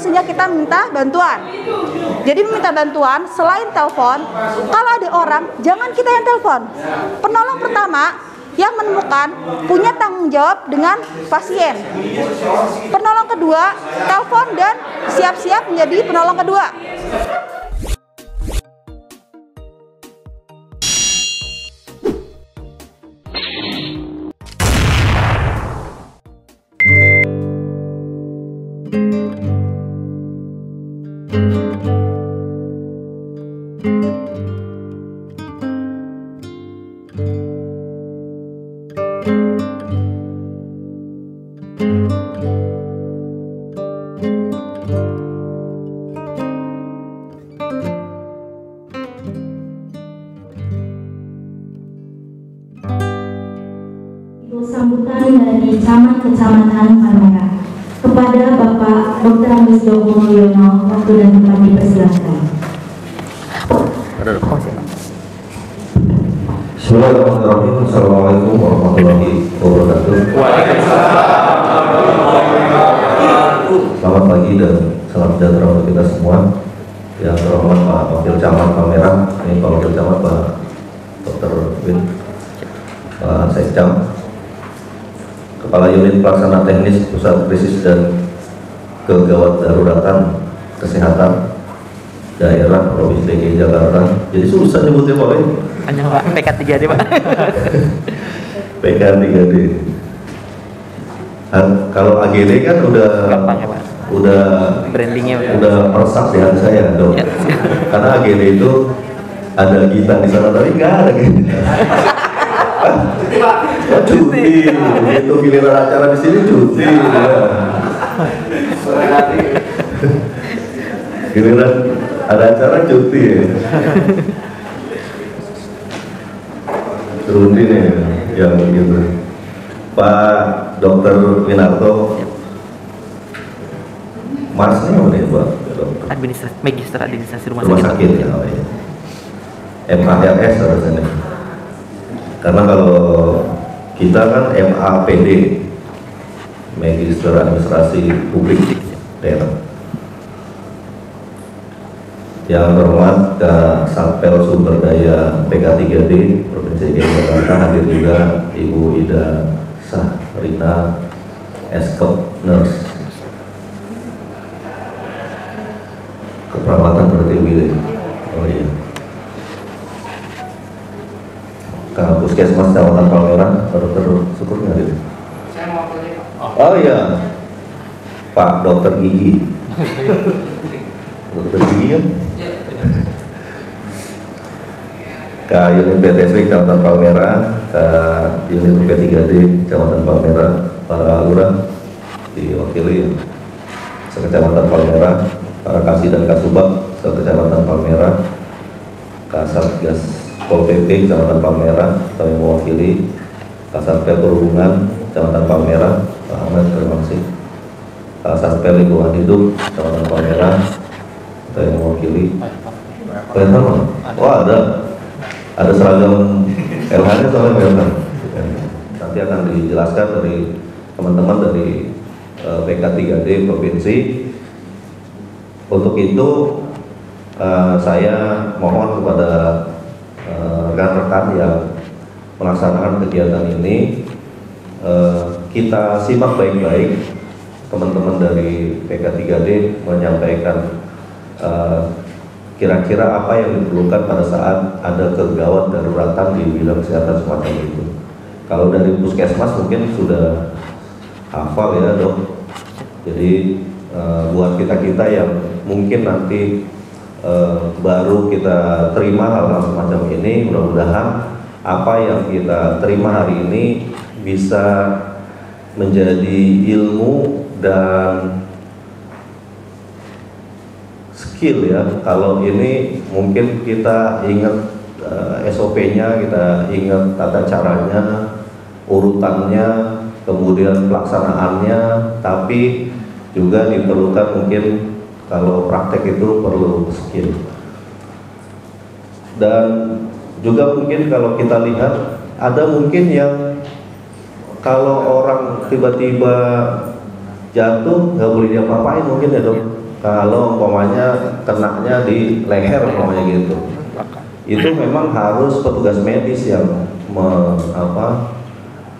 sehingga kita minta bantuan. Jadi meminta bantuan selain telepon, kalau ada orang jangan kita yang telepon. Penolong pertama yang menemukan punya tanggung jawab dengan pasien. Penolong kedua telepon dan siap-siap menjadi penolong kedua. Sambutan dari Camat Kecamatan Palmerah kepada Bapak Dr. Agus Joko Mulyono, waktu dan tempat dipersilakan. Bismillahirrahmanirrahim. Assalamualaikum warahmatullahi wabarakatuh. Selamat pagi dan salam sejahtera untuk kita semua. Yang terhormat Pak Wakil Camat Palmerah, ini Pak Wakil Camat Pak Dr. Win, Pak Sekcam, Kepala Unit Pelaksana Teknis Pusat Krisis dan Kegawat Daruratan Kesehatan Daerah Provinsi DKI Jakarta. Jadi susah nyebutnya Pak. Panjang Pak, PK3D Pak. PK3D. Kalau AGD kan udah gampang ya Pak. Udah brandingnya udah meresap di hati saya dong. Ya. Karena AGD itu ada Gita di sana, tapi nggak ada Gita. Cuti, begitu giliran acara di sini cuti. Giliran ada acara cuti. Cuti nih, yang begitu. Pak Dr. Winarto, Marsnya apa nih Pak? Administrasi, Magister Administrasi Rumah Sakit ya, oh ya. MALS harusnya nih. Karena kalau kita kan MAPD, Magister Administrasi Publik Daerah. Yang terhormat Satpel Sumber Daya PK3D Provinsi DKI Jakarta, hadir juga Ibu Ida Sahrina Eskop Nurse. Keperawatan berarti Willy. Oh iya. Puskesmas Kecamatan Palmerah, Dr. Syukur nggak ada? Saya mau pilih Pak. Oh iya, Pak Dokter Gigi. Dokter Gigi kan? Ke unit PTSW Kecamatan Palmerah, ke unit P3D Kecamatan Palmerah, para lurah diwakili Sekecamatan Palmerah, para kasih dan kasubag Sekecamatan Palmerah, Kasatgas Pol PP Kecamatan Palmerah, kami mewakili Kasatpel Perhubungan Kecamatan Palmerah, Pak Ahmad, terima kasih. Kasatpel Lingkungan Hidup Kecamatan Palmerah, saya mewakili. Oh ada seragam LH-nya soalnya memang. Nanti akan dijelaskan dari teman-teman dari PK3D Provinsi. Untuk itu saya mohon kepada rekan-rekan yang melaksanakan kegiatan ini, kita simak baik-baik. Teman-teman dari PK3D menyampaikan kira-kira apa yang diperlukan pada saat ada kegawat daruratan di bidang kesehatan semacam itu. Kalau dari puskesmas mungkin sudah hafal ya dok. Jadi buat kita-kita yang mungkin nanti baru kita terima hal-hal semacam ini, mudah-mudahan apa yang kita terima hari ini bisa menjadi ilmu dan skill ya. Kalau ini mungkin kita ingat SOP-nya, kita ingat tata caranya, urutannya, kemudian pelaksanaannya, tapi juga diperlukan mungkin kalau praktek itu perlu skill. Dan juga mungkin kalau kita lihat ada mungkin yang kalau orang tiba-tiba jatuh nggak boleh diapa-apain mungkin ya dok. kalau umpamanya kenanya di leher umpamanya gitu, itu memang harus petugas medis yang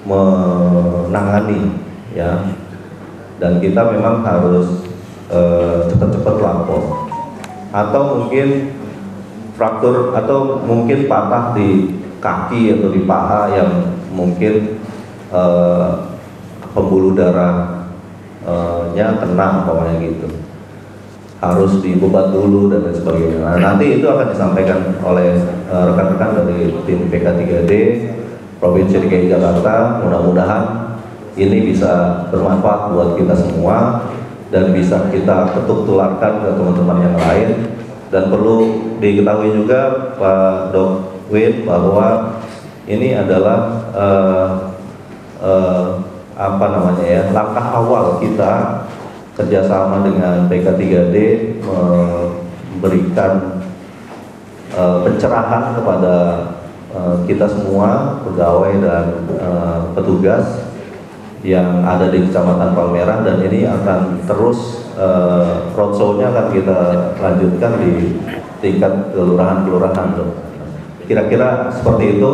menangani ya, dan kita memang harus cepat-cepat lapor. Atau mungkin fraktur atau mungkin patah di kaki atau di paha yang mungkin pembuluh darahnya kena umpamanya gitu, harus dibebat dulu dan lain sebagainya. Nah, nanti itu akan disampaikan oleh rekan-rekan dari tim PK3D Provinsi DKI Jakarta. Mudah-mudahan ini bisa bermanfaat buat kita semua dan bisa kita ketuk tularkan ke teman-teman yang lain. Dan perlu diketahui juga Pak Dok Win bahwa ini adalah langkah awal kita kerjasama dengan PK3D memberikan pencerahan kepada kita semua pegawai dan petugas yang ada di Kecamatan Palmerah, dan ini akan terus roadshow-nya akan kita lanjutkan di tingkat kelurahan-kelurahan. Kira-kira seperti itu.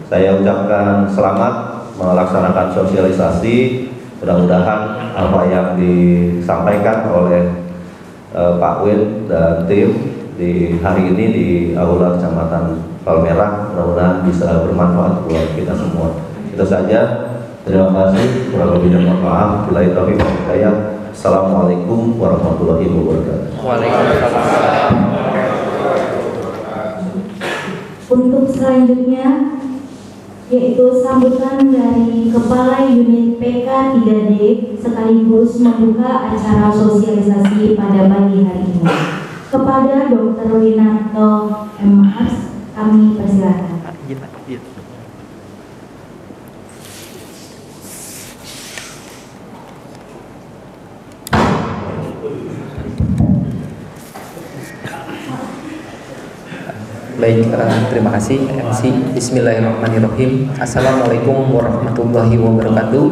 Saya ucapkan selamat melaksanakan sosialisasi. Mudah-mudahan apa yang disampaikan oleh Pak Win dan tim di hari ini di Aula Kecamatan Palmerah mudah-mudahan bisa bermanfaat buat kita semua. Itu saja. Terima kasih. Kurang lebih dan mohon maaf. Bila taufiq wal hidayah. Assalamualaikum warahmatullahi wabarakatuh. Waalaikumsalam. Untuk selanjutnya yaitu sambutan dari Kepala Unit PK3D sekaligus membuka acara sosialisasi pada pagi hari ini. Kepada Dr. Winarto M. Ars, kami persilakan. Baik, terima kasih MC. Bismillahirrahmanirrahim. Assalamualaikum warahmatullahi wabarakatuh.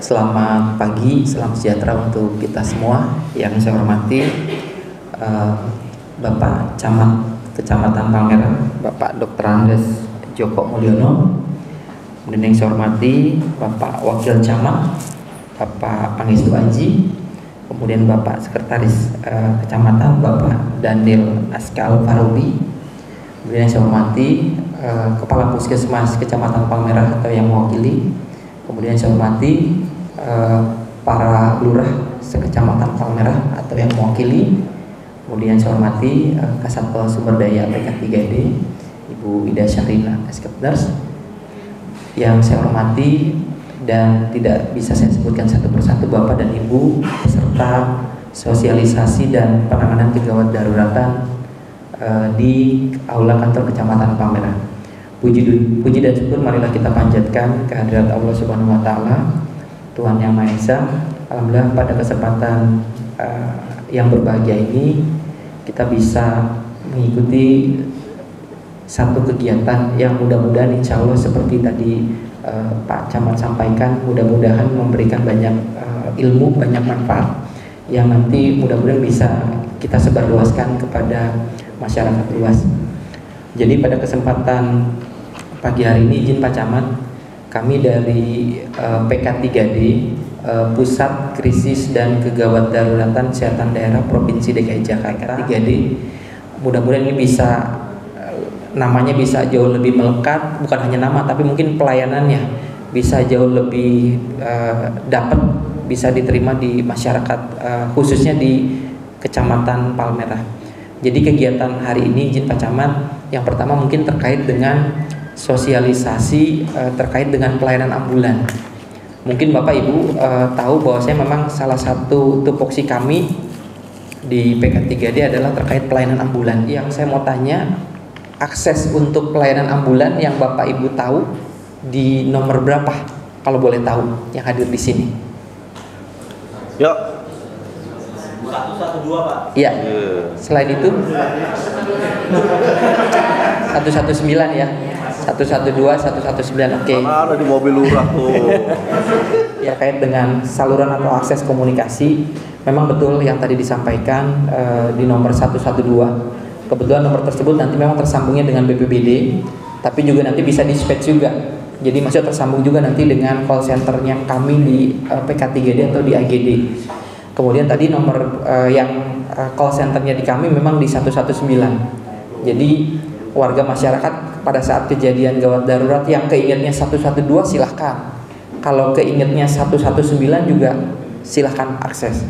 Selamat pagi, salam sejahtera untuk kita semua. Yang saya hormati Bapak Camat Kecamatan Palmerah, Bapak Dr. Andes Joko Mulyono. Kemudian yang saya hormati Bapak Wakil Camat, Bapak Pangestu Aji. Kemudian Bapak Sekretaris Kecamatan, Bapak Daniel Askal Farubi. Kemudian yang saya hormati Kepala Puskesmas Kecamatan Palmerah atau yang mewakili. Kemudian yang saya hormati para lurah sekecamatan Palmerah atau yang mewakili. Kemudian saya hormati Kasatpol Sumber Daya PK3D Ibu Ida Syahrina Eskepners. Yang saya hormati dan tidak bisa saya sebutkan satu persatu Bapak dan Ibu peserta sosialisasi dan penanganan kegawat daruratan di Aula Kantor Kecamatan Palmerah. Puji dan syukur marilah kita panjatkan kehadirat Allah Subhanahu wa taala, Tuhan Yang Maha Esa. Alhamdulillah pada kesempatan yang berbahagia ini kita bisa mengikuti satu kegiatan yang mudah-mudahan insya Allah seperti tadi Pak Camat sampaikan, mudah-mudahan memberikan banyak ilmu, banyak manfaat yang nanti mudah-mudahan bisa kita sebarluaskan kepada masyarakat luas. Jadi pada kesempatan pagi hari ini izin Pak Camat, kami dari PK3D Pusat Krisis dan Kegawat Daruratan Kesehatan Daerah Provinsi DKI Jakarta 3D, mudah-mudahan ini bisa namanya bisa jauh lebih melekat, bukan hanya nama tapi mungkin pelayanannya bisa jauh lebih dapat, bisa diterima di masyarakat khususnya di Kecamatan Palmerah. Jadi kegiatan hari ini izin Pak Camat, yang pertama mungkin terkait dengan sosialisasi terkait dengan pelayanan ambulan. Mungkin Bapak Ibu tahu bahwa saya memang salah satu tupoksi kami di PK3D adalah terkait pelayanan ambulan. Yang saya mau tanya, akses untuk pelayanan ambulan yang Bapak Ibu tahu di nomor berapa kalau boleh tahu yang hadir di sini? Yuk. 112 Pak. Iya. Iya. Selain itu 119 ya. 112, 119. Oke. Mana ada di mobil lurah tuh. terkait dengan saluran atau akses komunikasi. Memang betul yang tadi disampaikan di nomor 112. Kebetulan nomor tersebut nanti memang tersambungnya dengan BPBD, tapi juga nanti bisa dispatch juga. Jadi maksudnya tersambung juga nanti dengan call centernya kami di PK3D atau di AGD. Kemudian tadi nomor yang call centernya di kami memang di 119. Jadi warga masyarakat pada saat kejadian gawat darurat yang keingetnya 112 silahkan. Kalau keingetnya 119 juga silahkan akses.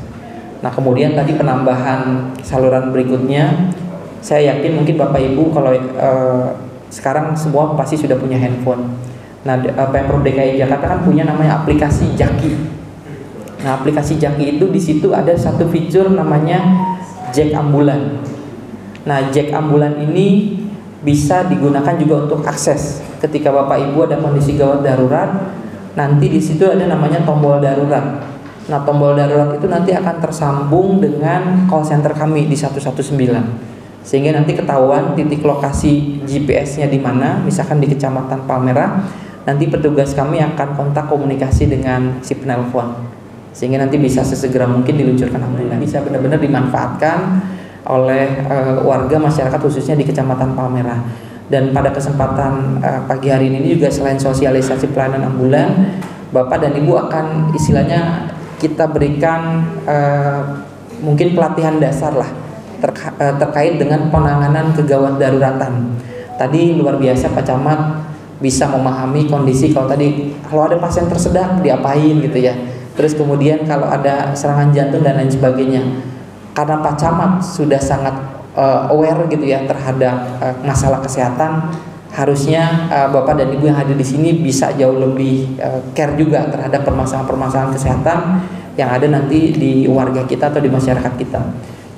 Nah kemudian tadi penambahan saluran berikutnya, saya yakin mungkin Bapak Ibu kalau sekarang semua pasti sudah punya handphone. Nah Pemprov DKI Jakarta kan punya namanya aplikasi Jaki. Nah aplikasi Jaki itu di situ ada satu fitur namanya Jack Ambulan. Nah Jack Ambulan ini bisa digunakan juga untuk akses. Ketika Bapak Ibu ada kondisi gawat darurat, nanti di situ ada namanya tombol darurat. Nah tombol darurat itu nanti akan tersambung dengan call center kami di 119. Sehingga nanti ketahuan titik lokasi GPS-nya di mana, misalkan di Kecamatan Palmerah, nanti petugas kami akan kontak komunikasi dengan si penelpon. Sehingga nanti bisa sesegera mungkin diluncurkan ambulan. Bisa benar-benar dimanfaatkan oleh warga masyarakat khususnya di Kecamatan Palmerah. Dan pada kesempatan pagi hari ini juga selain sosialisasi pelayanan ambulan, Bapak dan Ibu akan istilahnya kita berikan mungkin pelatihan dasar lah terkait dengan penanganan kegawat daruratan. Tadi luar biasa Pak Camat bisa memahami kondisi kalau ada pasien tersedak diapain gitu ya. Terus kemudian kalau ada serangan jantung dan lain sebagainya. Karena Pak Camat sudah sangat aware gitu ya terhadap masalah kesehatan, harusnya Bapak dan Ibu yang hadir di sini bisa jauh lebih care juga terhadap permasalahan-permasalahan kesehatan yang ada nanti di warga kita atau di masyarakat kita.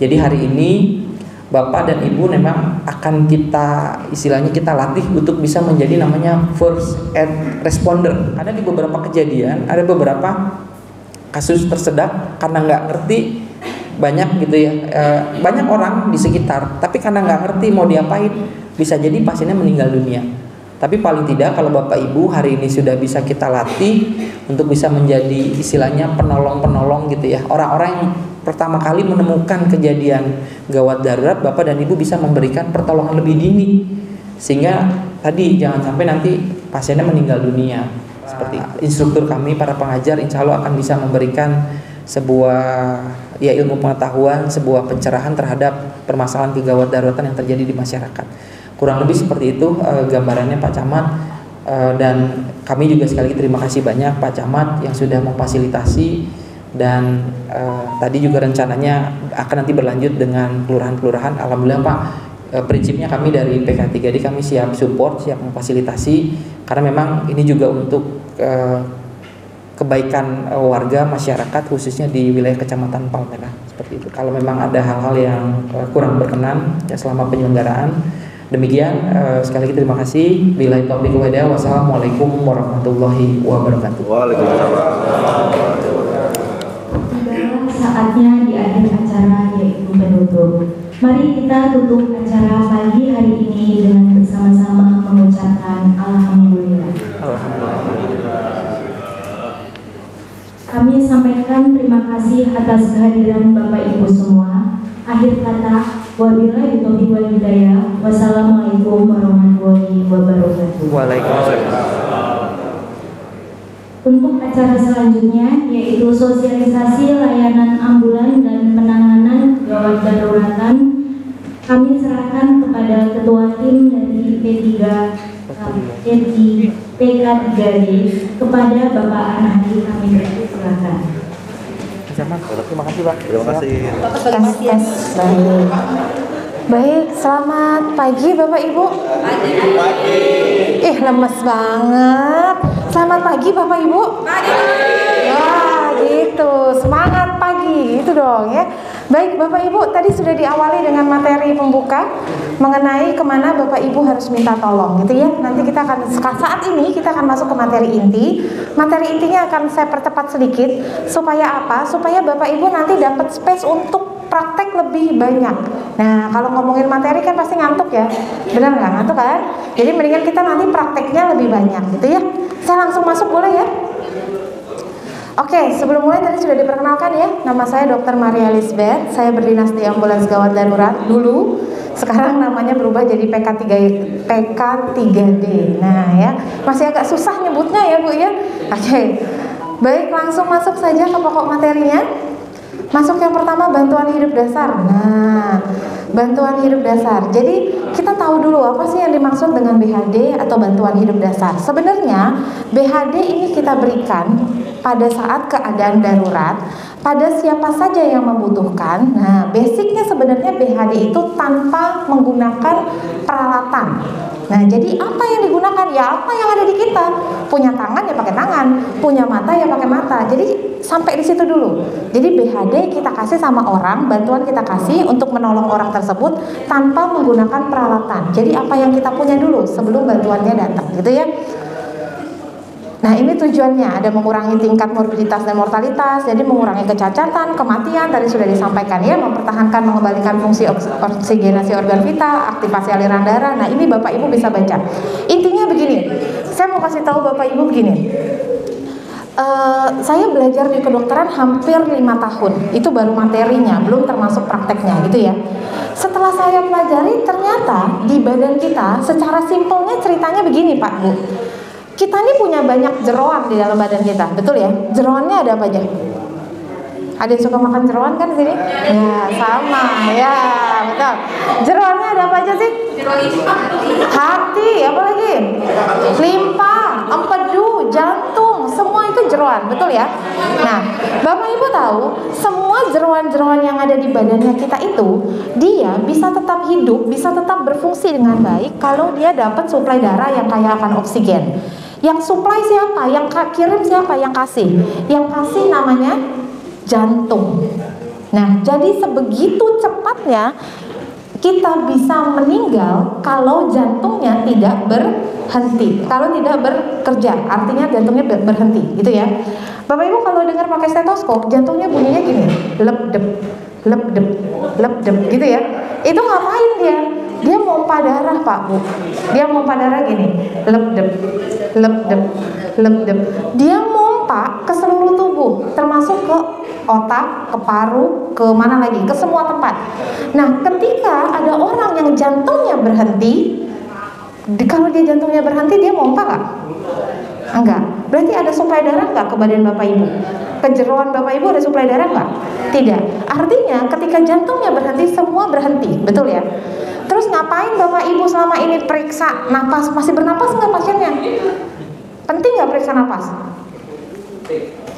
Jadi hari ini Bapak dan Ibu memang akan kita istilahnya kita latih untuk bisa menjadi namanya first aid responder. Ada di beberapa kejadian, ada beberapa kasus tersedak karena nggak ngerti, banyak gitu ya, banyak orang di sekitar, tapi karena nggak ngerti mau diapain, bisa jadi pasiennya meninggal dunia. Tapi paling tidak kalau Bapak Ibu hari ini sudah bisa kita latih untuk bisa menjadi istilahnya penolong-penolong gitu ya, orang-orang yang pertama kali menemukan kejadian gawat darurat, Bapak dan Ibu bisa memberikan pertolongan lebih dini, sehingga tadi jangan sampai nanti pasiennya meninggal dunia. Seperti instruktur kami, para pengajar, insya Allah akan bisa memberikan sebuah ya ilmu pengetahuan, sebuah pencerahan terhadap permasalahan kegawat daruratan yang terjadi di masyarakat. Kurang lebih seperti itu gambarannya Pak Camat, dan kami juga sekali lagi terima kasih banyak Pak Camat yang sudah memfasilitasi, dan tadi juga rencananya akan nanti berlanjut dengan kelurahan-kelurahan. Alhamdulillah Pak, prinsipnya kami dari PK3D kami siap support, siap memfasilitasi, karena memang ini juga untuk kebaikan warga masyarakat khususnya di wilayah Kecamatan Palmerah. Seperti itu. Kalau memang ada hal-hal yang kurang berkenan ya selama penyelenggaraan, demikian sekali lagi terima kasih. Billahi taufiq wal hidayah. Wassalamualaikum warahmatullahi wabarakatuh. Waalaikumsalam. Saatnya di akhir acara yaitu penutup. Mari kita tutup acara pagi hari ini dengan bersama-sama mengucapkan Alhamdulillah. Kami sampaikan terima kasih atas kehadiran Bapak Ibu semua. Akhir kata, wabillahi taufiq wal hidayah. Wassalamualaikum warahmatullahi wabarakatuh. Waalaikumsalam. Untuk acara selanjutnya yaitu sosialisasi layanan ambulan dan penanganan gawat daruratan, kami serahkan kepada ketua tim dari PK3D kepada Bapak Anahdi. Kami silakan. Terima kasih Pak. Terima kasih. Tes. Baik, selamat pagi Bapak Ibu. Pagi. Lemes banget. Selamat pagi Bapak Ibu. Pagi. Wah, gitu. Semangat pagi, itu dong ya. Baik Bapak Ibu, tadi sudah diawali dengan materi pembuka mengenai kemana Bapak Ibu harus minta tolong, gitu ya. Nanti kita akan saat ini kita akan masuk ke materi inti. Materi intinya akan saya percepat sedikit supaya apa? Supaya Bapak Ibu nanti dapat space untuk praktek lebih banyak. Nah, kalau ngomongin materi kan pasti ngantuk ya, benar nggak? Ngantuk kan? Jadi mendingan kita nanti prakteknya lebih banyak, gitu ya. Saya langsung masuk boleh ya? Oke, sebelum mulai tadi sudah diperkenalkan ya. Nama saya Dr. Maria Lisbeth. Saya berdinas di ambulans gawat darurat dulu. Sekarang namanya berubah jadi PK3D. Nah ya, masih agak susah nyebutnya ya Bu ya. Oke, baik, langsung masuk saja ke pokok materinya. Masuk yang pertama, bantuan hidup dasar. Nah, bantuan hidup dasar. Jadi kita tahu dulu apa sih yang dimaksud dengan BHD atau bantuan hidup dasar. Sebenarnya BHD ini kita berikan pada saat keadaan darurat, pada siapa saja yang membutuhkan. Nah, basicnya sebenarnya BHD itu tanpa menggunakan peralatan. Nah, jadi apa yang digunakan? Ya apa yang ada di kita. Punya tangan ya pakai tangan, punya mata ya pakai mata. Jadi sampai di situ dulu. Jadi BHD kita kasih sama orang, bantuan kita kasih untuk menolong orang tersebut tanpa menggunakan peralatan. Jadi apa yang kita punya dulu sebelum bantuannya datang, gitu ya. Nah, ini tujuannya ada mengurangi tingkat morbiditas dan mortalitas, jadi mengurangi kecacatan, kematian, tadi sudah disampaikan ya, mempertahankan, mengembalikan fungsi oksigenasi organ vital, aktivasi aliran darah. Nah, ini Bapak Ibu bisa baca. Intinya begini, saya mau kasih tahu Bapak Ibu begini. Saya belajar di kedokteran hampir 5 tahun, itu baru materinya, belum termasuk prakteknya gitu ya. Setelah saya pelajari, ternyata di badan kita, secara simpelnya ceritanya begini Pak Bu. Kita ini punya banyak jeroan di dalam badan kita, betul ya? Jeroannya ada apa aja? Ada yang suka makan jeroan kan di sini? Ya, sama ya, betul. Jeroannya ada apa aja sih? Hati, apa lagi? Limpa, empedu, jantung, semua itu jeroan, betul ya? Nah, Bapak Ibu tahu, semua jeroan-jeroan yang ada di badannya kita itu, dia bisa tetap hidup, bisa tetap berfungsi dengan baik kalau dia dapat suplai darah yang kaya akan oksigen. Yang suplai siapa? Yang kirim siapa? Yang kasih? Yang kasih namanya jantung. Nah, jadi sebegitu cepatnya kita bisa meninggal kalau jantungnya tidak berhenti, kalau tidak bekerja, artinya jantungnya berhenti, gitu ya. Bapak Ibu kalau dengar pakai stetoskop, jantungnya bunyinya gini, lep-dep, lep-dep, lep-dep, gitu ya. Itu ngapain dia? Dia mompa darah Pak Bu. Dia mompa darah gini, lep-dep, lep-dep, lep-dep. Dia mompa ke seluruh tubuh, termasuk ke otak, ke paru, ke mana lagi, ke semua tempat. Nah, ketika ada orang yang jantungnya berhenti, kalau dia jantungnya berhenti, dia mompa nggak? Enggak. Berarti ada suplai darah nggak ke badan Bapak Ibu? Ke jeroan Bapak Ibu ada suplai darah nggak? Tidak. Artinya ketika jantungnya berhenti, semua berhenti, betul ya? Terus ngapain Bapak Ibu selama ini periksa napas? Masih bernapas nggak pasiennya? Penting nggak periksa napas?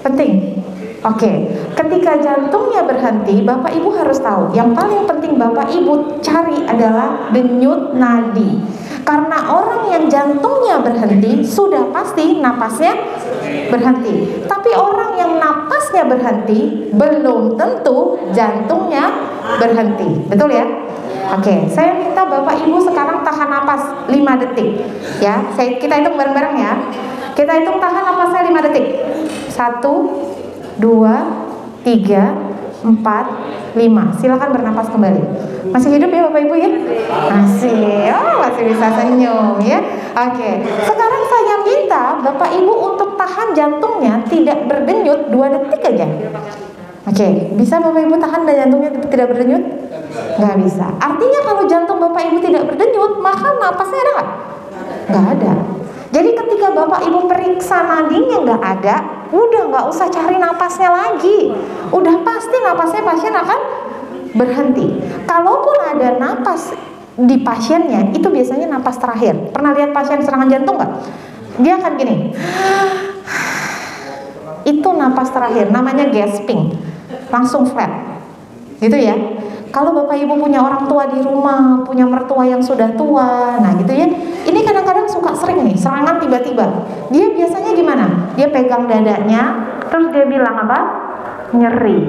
Penting. Oke, ketika jantungnya berhenti, Bapak Ibu harus tahu, yang paling penting Bapak Ibu cari adalah denyut nadi. Karena orang yang jantungnya berhenti, sudah pasti napasnya berhenti. Tapi orang yang napasnya berhenti, belum tentu jantungnya berhenti. Betul ya? Oke, saya minta Bapak Ibu sekarang tahan napas 5 detik. Ya, kita hitung bareng-bareng ya. Kita hitung tahan napasnya 5 detik. 1, 2, 3, 4, 5. Silakan bernapas kembali. Masih hidup ya Bapak Ibu ya? Masih. Oh, masih bisa senyum ya. Oke. Sekarang saya minta Bapak Ibu untuk tahan jantungnya tidak berdenyut 2 detik aja. Oke, bisa Bapak Ibu tahan dan jantungnya tidak berdenyut? Nggak bisa. Artinya kalau jantung Bapak Ibu tidak berdenyut, maka napasnya ada nggak? Nggak ada. Jadi ketika Bapak Ibu periksa nadinya nggak ada, udah nggak usah cari napasnya lagi. Udah pasti napasnya pasien akan berhenti. Kalaupun ada napas di pasiennya, itu biasanya napas terakhir. Pernah lihat pasien serangan jantung nggak? Dia akan gini. Itu napas terakhir, namanya gasping. Langsung flat. Gitu ya. Kalau Bapak Ibu punya orang tua di rumah, punya mertua yang sudah tua, nah gitu ya. Ini kadang-kadang suka sering nih, serangan tiba-tiba. Dia biasanya gimana? Dia pegang dadanya, terus dia bilang apa? Nyeri.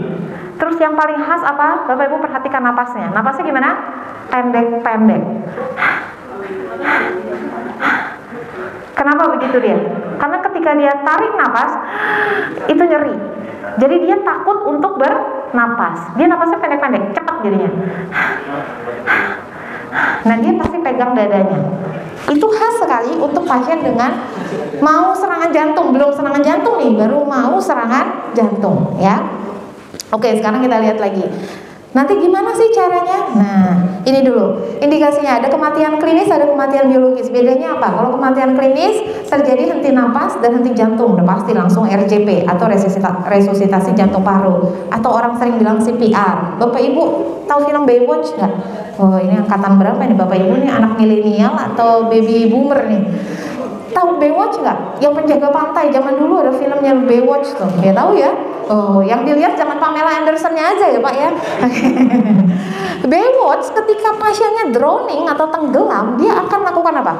Terus yang paling khas apa? Bapak Ibu perhatikan napasnya. Napasnya gimana? Pendek-pendek. Kenapa begitu dia? Karena ketika dia tarik napas, itu nyeri. Jadi dia takut untuk bernapas. Dia napasnya pendek-pendek, cepat jadinya. Nah, dia pasti pegang dadanya. Itu khas sekali untuk pasien dengan mau serangan jantung, belum serangan jantung nih, baru mau serangan jantung ya. Oke, sekarang kita lihat lagi. Nanti gimana sih caranya? Nah, ini dulu indikasinya, ada kematian klinis, ada kematian biologis. Bedanya apa? Kalau kematian klinis terjadi henti napas dan henti jantung, udah pasti langsung RJP atau resusitasi jantung paru, atau orang sering bilang CPR. Bapak Ibu tahu film Baywatch nggak? Oh, ini angkatan berapa nih Bapak Ibu nih, anak milenial atau baby boomer nih? Tahu Baywatch nggak? Yang penjaga pantai zaman dulu ada filmnya Baywatch tuh, ya tahu ya? Oh, yang dilihat jangan Pamela Anderson-nya aja ya Pak ya. Baywatch ketika pasiennya drowning atau tenggelam, dia akan lakukan apa?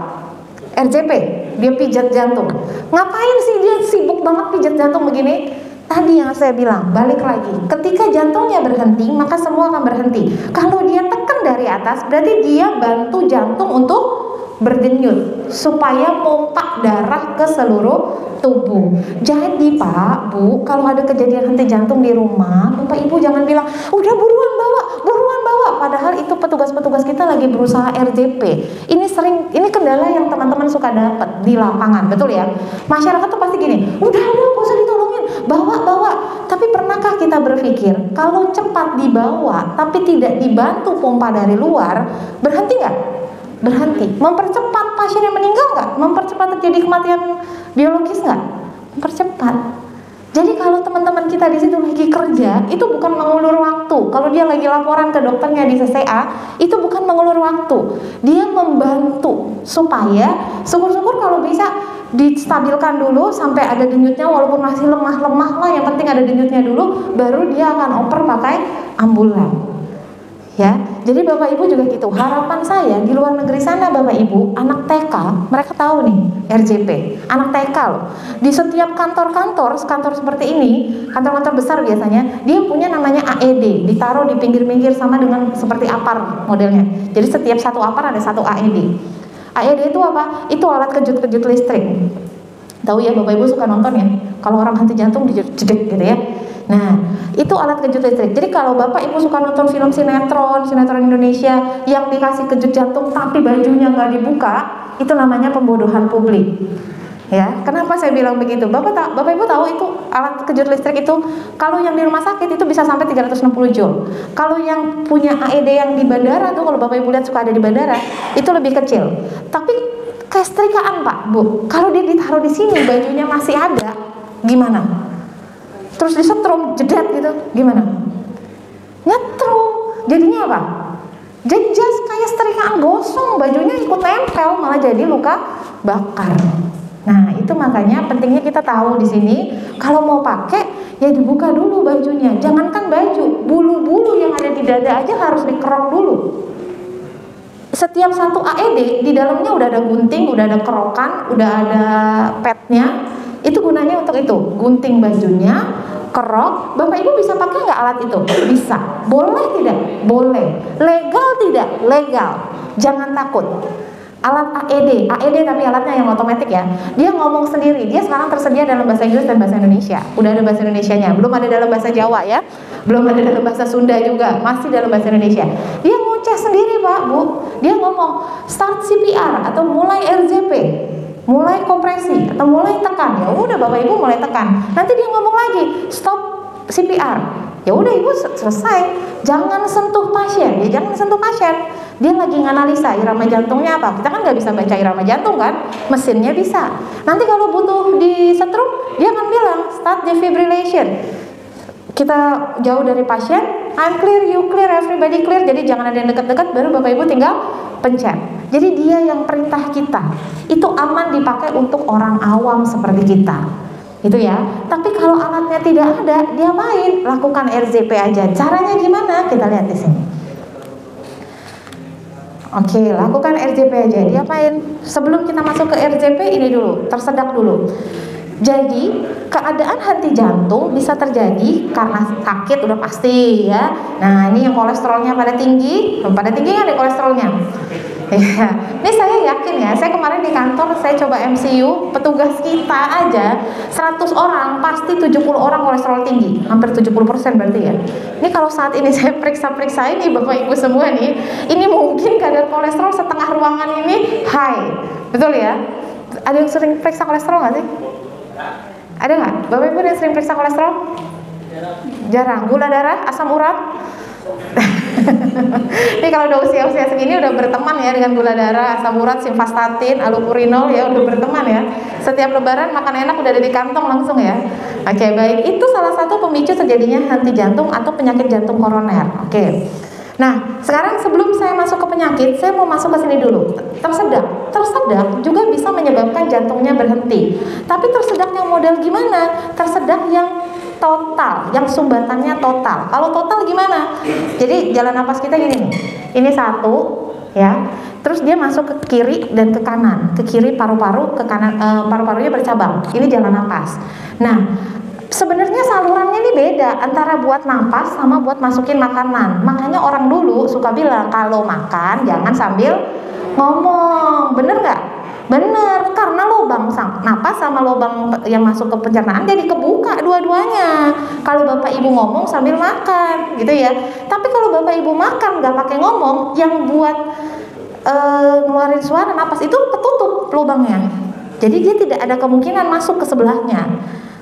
RJP, dia pijat jantung. Ngapain sih dia sibuk banget pijat jantung begini? Tadi yang saya bilang, balik lagi, ketika jantungnya berhenti, maka semua akan berhenti. Kalau dia tekan dari atas, berarti dia bantu jantung untuk berdenyut supaya pompa darah ke seluruh tubuh. Jadi Pak, Bu, kalau ada kejadian henti jantung di rumah, Bapak Ibu jangan bilang, udah buruan bawa. Padahal itu petugas-petugas kita lagi berusaha RJP. Ini kendala yang teman-teman suka dapat di lapangan, betul ya? Masyarakat tuh pasti gini, udah gak usah ditolongin, bawa. Tapi pernahkah kita berpikir, kalau cepat dibawa tapi tidak dibantu pompa dari luar, berhenti nggak? Berhenti. Mempercepat pasien yang meninggal nggak? Mempercepat terjadi kematian biologis nggak? Mempercepat. Jadi kalau teman-teman kita di situ lagi kerja, itu bukan mengulur waktu. Kalau dia lagi laporan ke dokternya di CCA, itu bukan mengulur waktu. Dia membantu supaya syukur-syukur kalau bisa distabilkan dulu sampai ada denyutnya, walaupun masih lemah-lemah lah, yang penting ada denyutnya dulu, baru dia akan oper pakai ambulan. Ya, jadi Bapak Ibu juga gitu. Harapan saya di luar negeri sana Bapak Ibu, anak TK, mereka tahu nih RJP. Anak TK loh. Di setiap kantor seperti ini, kantor-kantor besar biasanya, dia punya namanya AED, ditaruh di pinggir-pinggir sama dengan seperti APAR modelnya. Jadi setiap satu APAR ada satu AED. AED itu apa? Itu alat kejut-kejut listrik. Tahu ya Bapak Ibu suka nonton ya? Kalau orang henti jantung dijedek gitu ya. Nah, itu alat kejut listrik. Jadi kalau Bapak Ibu suka nonton film sinetron Indonesia yang dikasih kejut jantung tapi bajunya nggak dibuka, itu namanya pembodohan publik. Ya, kenapa saya bilang begitu? Bapak Ibu tahu itu alat kejut listrik itu kalau yang di rumah sakit itu bisa sampai 360 joule. Kalau yang punya AED yang di bandara tuh, kalau Bapak Ibu lihat suka ada di bandara, itu lebih kecil. Tapi kesetrikaan Pak, Bu, kalau dia ditaruh di sini bajunya masih ada, gimana? Terus disetrum, jedet gitu, gimana? Nyetrum, jadinya apa? Jadi jas kayak setrikaan gosong, bajunya ikut nempel, malah jadi luka bakar. Nah, itu makanya pentingnya kita tahu di sini, kalau mau pakai ya dibuka dulu bajunya. Jangankan baju, bulu-bulu yang ada di dada aja harus dikerok dulu. Setiap satu AED di dalamnya udah ada gunting, udah ada kerokan, udah ada padnya. Itu gunanya untuk itu, gunting bajunya, kerok. Bapak Ibu bisa pakai nggak alat itu? Bisa. Boleh tidak? Boleh. Legal tidak? Legal. Jangan takut. Alat AED tapi alatnya yang otomatis ya. Dia ngomong sendiri. Dia sekarang tersedia dalam bahasa Inggris dan bahasa Indonesia. Udah ada bahasa Indonesianya. Belum ada dalam bahasa Jawa ya. Belum ada dalam bahasa Sunda juga. Masih dalam bahasa Indonesia. Dia ngoceh sendiri Pak, Bu. Dia ngomong start CPR atau mulai RJP. Mulai kompresi atau mulai tekan, ya udah Bapak Ibu mulai tekan. Nanti dia ngomong lagi stop CPR, ya udah Ibu selesai. Jangan sentuh pasien, ya jangan sentuh pasien. Dia lagi nganalisa irama jantungnya apa. Kita kan nggak bisa baca irama jantung kan, mesinnya bisa. Nanti kalau butuh disetrum, dia akan bilang start defibrillation. Kita jauh dari pasien, I'm clear, you clear, everybody clear. Jadi jangan ada yang dekat-dekat, baru Bapak Ibu tinggal pencet. Jadi dia yang perintah kita. Itu aman dipakai untuk orang awam seperti kita. Itu ya. Tapi kalau alatnya tidak ada, diapain? Lakukan RJP aja. Caranya gimana? Kita lihat di sini. Oke, lakukan RJP aja. Diapain? Sebelum kita masuk ke RJP ini dulu, tersedak dulu. Jadi keadaan henti jantung bisa terjadi karena sakit udah pasti ya. Nah ini yang kolesterolnya pada tinggi kan ada kolesterolnya Ya, ini saya yakin ya, saya kemarin di kantor saya coba MCU, petugas kita aja 100 orang pasti 70 orang kolesterol tinggi, hampir 70% berarti ya. Ini kalau saat ini saya periksa-periksa ini Bapak Ibu semua nih, ini mungkin kadar kolesterol setengah ruangan ini high, betul ya? Ada yang sering periksa kolesterol nggak sih? Ada nggak? Bapak Ibu ada yang sering periksa kolesterol? Jarang. Gula darah, asam urat? Ini kalau udah usia-usia segini udah berteman ya dengan gula darah, asam urat, simvastatin, allopurinol ya, udah berteman ya. Setiap lebaran makan enak udah ada di kantong langsung ya. Oke, baik. Itu salah satu pemicu terjadinya henti jantung atau penyakit jantung koroner. Oke. Nah, sekarang sebelum saya masuk ke penyakit, saya mau masuk ke sini dulu. Tersedak juga bisa menyebabkan jantungnya berhenti. Tapi tersedak yang model gimana? Tersedak yang total, yang sumbatannya total. Kalau total gimana? Jadi jalan napas kita gini nih. Ini satu, ya. Terus dia masuk ke kiri dan ke kanan. Ke kiri paru-paru, ke kanan paru-parunya bercabang. Ini jalan napas. Nah, sebenarnya salurannya ini beda antara buat napas sama buat masukin makanan. Makanya orang dulu suka bilang kalau makan jangan sambil ngomong. Bener nggak? Bener, karena lubang napas sama lubang yang masuk ke pencernaan jadi kebuka dua-duanya. Kalau Bapak Ibu ngomong sambil makan, gitu ya. Tapi kalau Bapak Ibu makan nggak pakai ngomong, yang buat ngeluarin suara napas itu ketutup lubangnya. Jadi dia tidak ada kemungkinan masuk ke sebelahnya.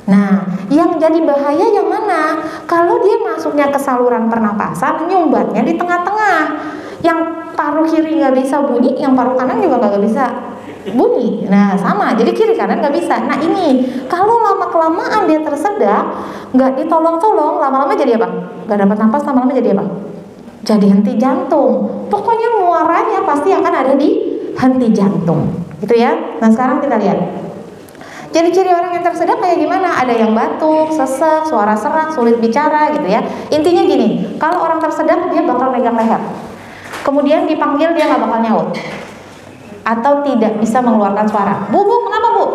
Nah, yang jadi bahaya yang mana? Kalau dia masuknya ke saluran pernapasan, nyumbatnya di tengah-tengah. Yang paru kiri nggak bisa bunyi, yang paru kanan juga nggak bisa bunyi. Nah, sama, jadi kiri kanan nggak bisa. Nah, ini kalau lama kelamaan dia tersedak, nggak ditolong-tolong, lama-lama jadi apa? Nggak dapat napas, lama-lama jadi apa? Jadi henti jantung. Pokoknya muaranya pasti akan ada di henti jantung, gitu ya. Nah, sekarang kita lihat. Jadi ciri orang yang tersedak kayak gimana? Ada yang batuk, sesek, suara serak, sulit bicara, gitu ya. Intinya gini, kalau orang tersedak dia bakal megang leher. Kemudian dipanggil dia nggak bakal nyaut. Atau tidak bisa mengeluarkan suara. Bu, kenapa bu?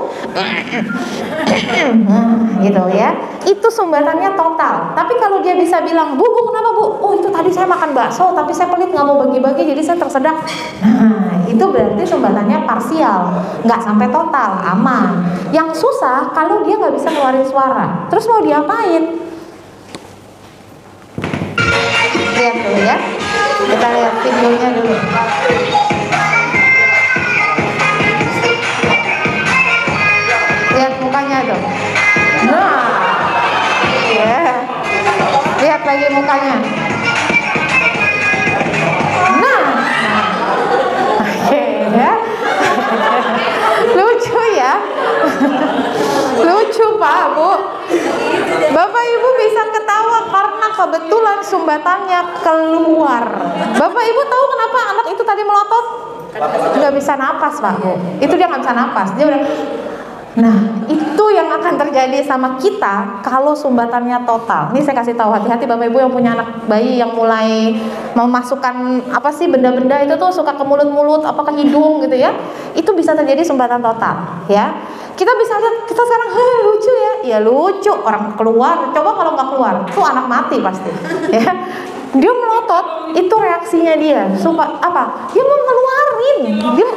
Gitu ya. Itu sumbatannya total. Tapi kalau dia bisa bilang, bu kenapa bu? Oh itu tadi saya makan bakso, tapi saya pelit nggak mau bagi-bagi, jadi saya tersedak. Nah itu berarti sumbatannya parsial, nggak sampai total, aman. Yang susah kalau dia nggak bisa ngeluarin suara. Terus mau diapain? Lihat dulu ya. Kita lihat videonya dulu. Lihat mukanya tuh. Nah, ya. Lihat lagi mukanya. Nah, oke ya. Lucu ya. Lucu Pak, Bu. Bapak Ibu bisa ketawa karena kebetulan sumbatannya keluar. Bapak Ibu tahu kenapa anak itu tadi melotot? Nggak bisa napas Pak, Bu. Itu dia nggak bisa napas. Dia udah. Nah, itu yang akan terjadi sama kita kalau sumbatannya total. Ini saya kasih tahu, hati-hati Bapak Ibu yang punya anak bayi yang mulai memasukkan apa sih benda-benda itu tuh suka ke mulut-mulut, apa ke hidung gitu ya. Itu bisa terjadi sumbatan total, ya. Kita bisa lihat, kita sekarang lucu ya. Ya lucu, orang keluar. Coba kalau nggak keluar, tuh anak mati pasti. Ya. Dia melotot, itu reaksinya dia. Suka apa? Dia mau ngeluarin, dia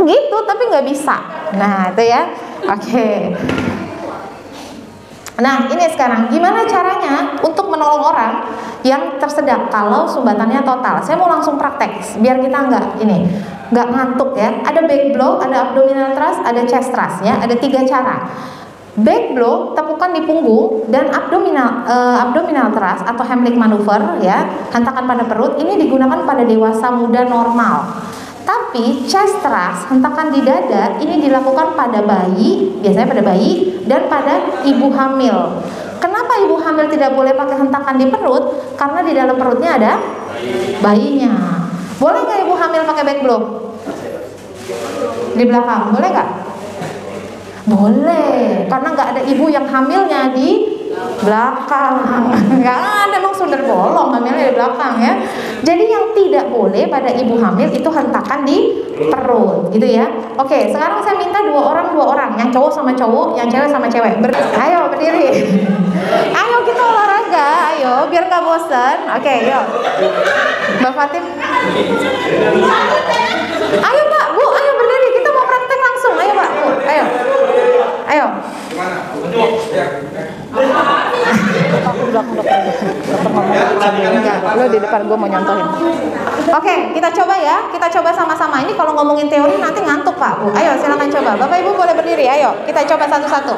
gitu, tapi nggak bisa. Nah, itu ya. Oke. Nah, ini sekarang gimana caranya untuk menolong orang yang tersedak kalau sumbatannya total? Saya mau langsung praktek, biar kita nggak ngantuk ya. Ada back blow, ada abdominal thrust, ada chest thrust ya. Ada 3 cara. Back blow, tepukan di punggung, dan abdominal thrust atau Heimlich maneuver ya, hentakan pada perut, ini digunakan pada dewasa muda normal. Tapi chest thrust, hentakan di dada, ini dilakukan pada bayi, biasanya pada bayi dan pada ibu hamil. Kenapa ibu hamil tidak boleh pakai hentakan di perut? Karena di dalam perutnya ada bayinya. Boleh nggak ibu hamil pakai back blow? Di belakang, boleh nggak? Boleh, karena nggak ada ibu yang hamilnya di belakang. Nggak ada, emang sundel bolong hamilnya di belakang ya. Jadi yang tidak boleh pada ibu hamil itu hentakan di perut, gitu ya. Oke, sekarang saya minta dua orang, yang cowok sama cowok, yang cewek sama cewek. Ayo berdiri. Ayo kita olahraga, ayo biar nggak bosan. Oke, yuk. Mbak Fatim. Ayo Pak, Bu, ayo berdiri. Kita mau praktek langsung. Ayo Pak, Bu. Ayo. Ayo. Lo di depan, gue mau nyontohin. Oke, kita coba ya. Kita coba sama-sama. Ini kalau ngomongin teori nanti ngantuk Pak, Bu. Ayo silakan coba. Bapak Ibu boleh berdiri. Ayo, kita coba satu-satu.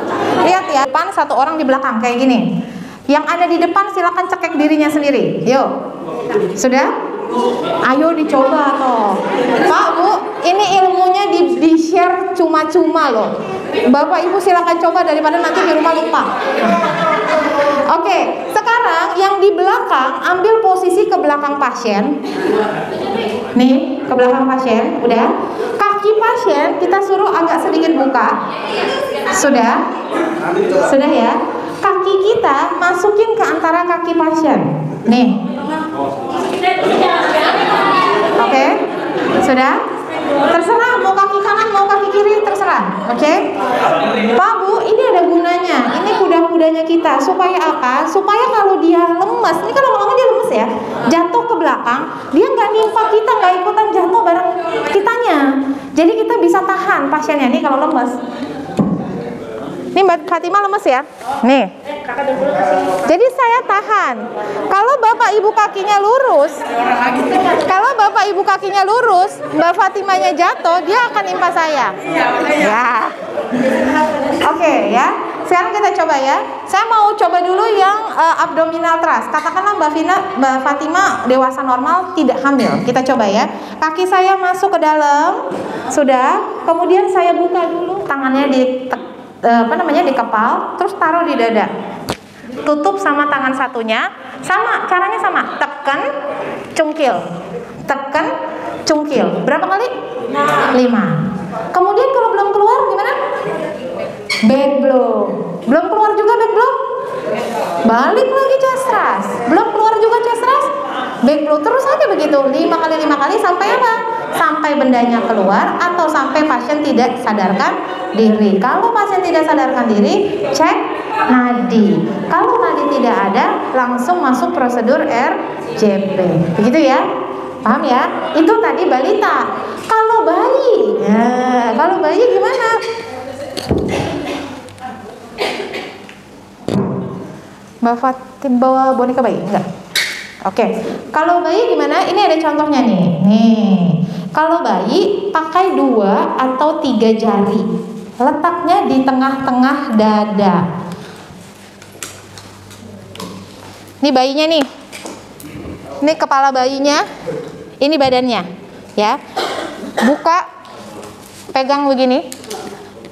Lihat ya, depan satu orang di belakang kayak gini. Yang ada di depan silakan cekek dirinya sendiri. Yuk. Sudah? Ayo dicoba toh. Pak, Bu, ini ilmunya di-share cuma-cuma loh. Bapak Ibu silakan coba daripada nanti di rumah lupa. Oke, sekarang yang di belakang ambil posisi ke belakang pasien. Nih, ke belakang pasien, udah. Kaki pasien kita suruh agak sedikit buka. Sudah? Sudah ya? Kaki kita masukin ke antara kaki pasien. Nih. Oke, sudah? Terserah mau kaki kanan mau kaki kiri terserah. Oke. Pak, Bu, ini ada gunanya. Ini kuda-kudanya kita. Supaya apa? Supaya kalau dia lemes, ini kan lama-lama dia lemes ya, jatuh ke belakang, dia nggak nimpa kita, nggak ikutan jatuh bareng kitanya. Jadi kita bisa tahan pasiennya nih kalau lemes. Ini Mbak Fatima lemes ya. Nih. Jadi saya tahan. Kalau Bapak Ibu kakinya lurus, Mbak Fatimanya jatuh, dia akan nimpa saya. Ya. Oke ya. Sekarang kita coba ya. Saya mau coba dulu yang abdominal thrust. Katakanlah Mbak Fatima dewasa normal tidak hamil. Kita coba ya. Kaki saya masuk ke dalam. Sudah. Kemudian saya buka dulu tangannya di di kepal, terus taruh di dada, tutup sama tangan satunya, sama caranya sama, tekan, cungkil, tekan, cungkil, berapa kali? 5. Kemudian kalau belum keluar gimana? Back blow, belum keluar juga back blow, balik lagi chest thrust, belum keluar juga chest thrust, back blow, terus aja begitu, 5 kali sampai apa? Sampai bendanya keluar atau sampai pasien tidak sadarkan diri. Kalau pasien tidak sadarkan diri, cek nadi. Kalau nadi tidak ada, langsung masuk prosedur RJP. Begitu ya? Paham ya? Itu tadi balita. Kalau bayi, kalau bayi gimana? Mbak Fatin bawa boneka bayi? Enggak. Oke. Kalau bayi gimana? Ini ada contohnya nih. Nih. Kalau bayi pakai 2 atau 3 jari. Letaknya di tengah-tengah dada. Ini bayinya nih. Ini kepala bayinya. Ini badannya. Ya. Buka. Pegang begini.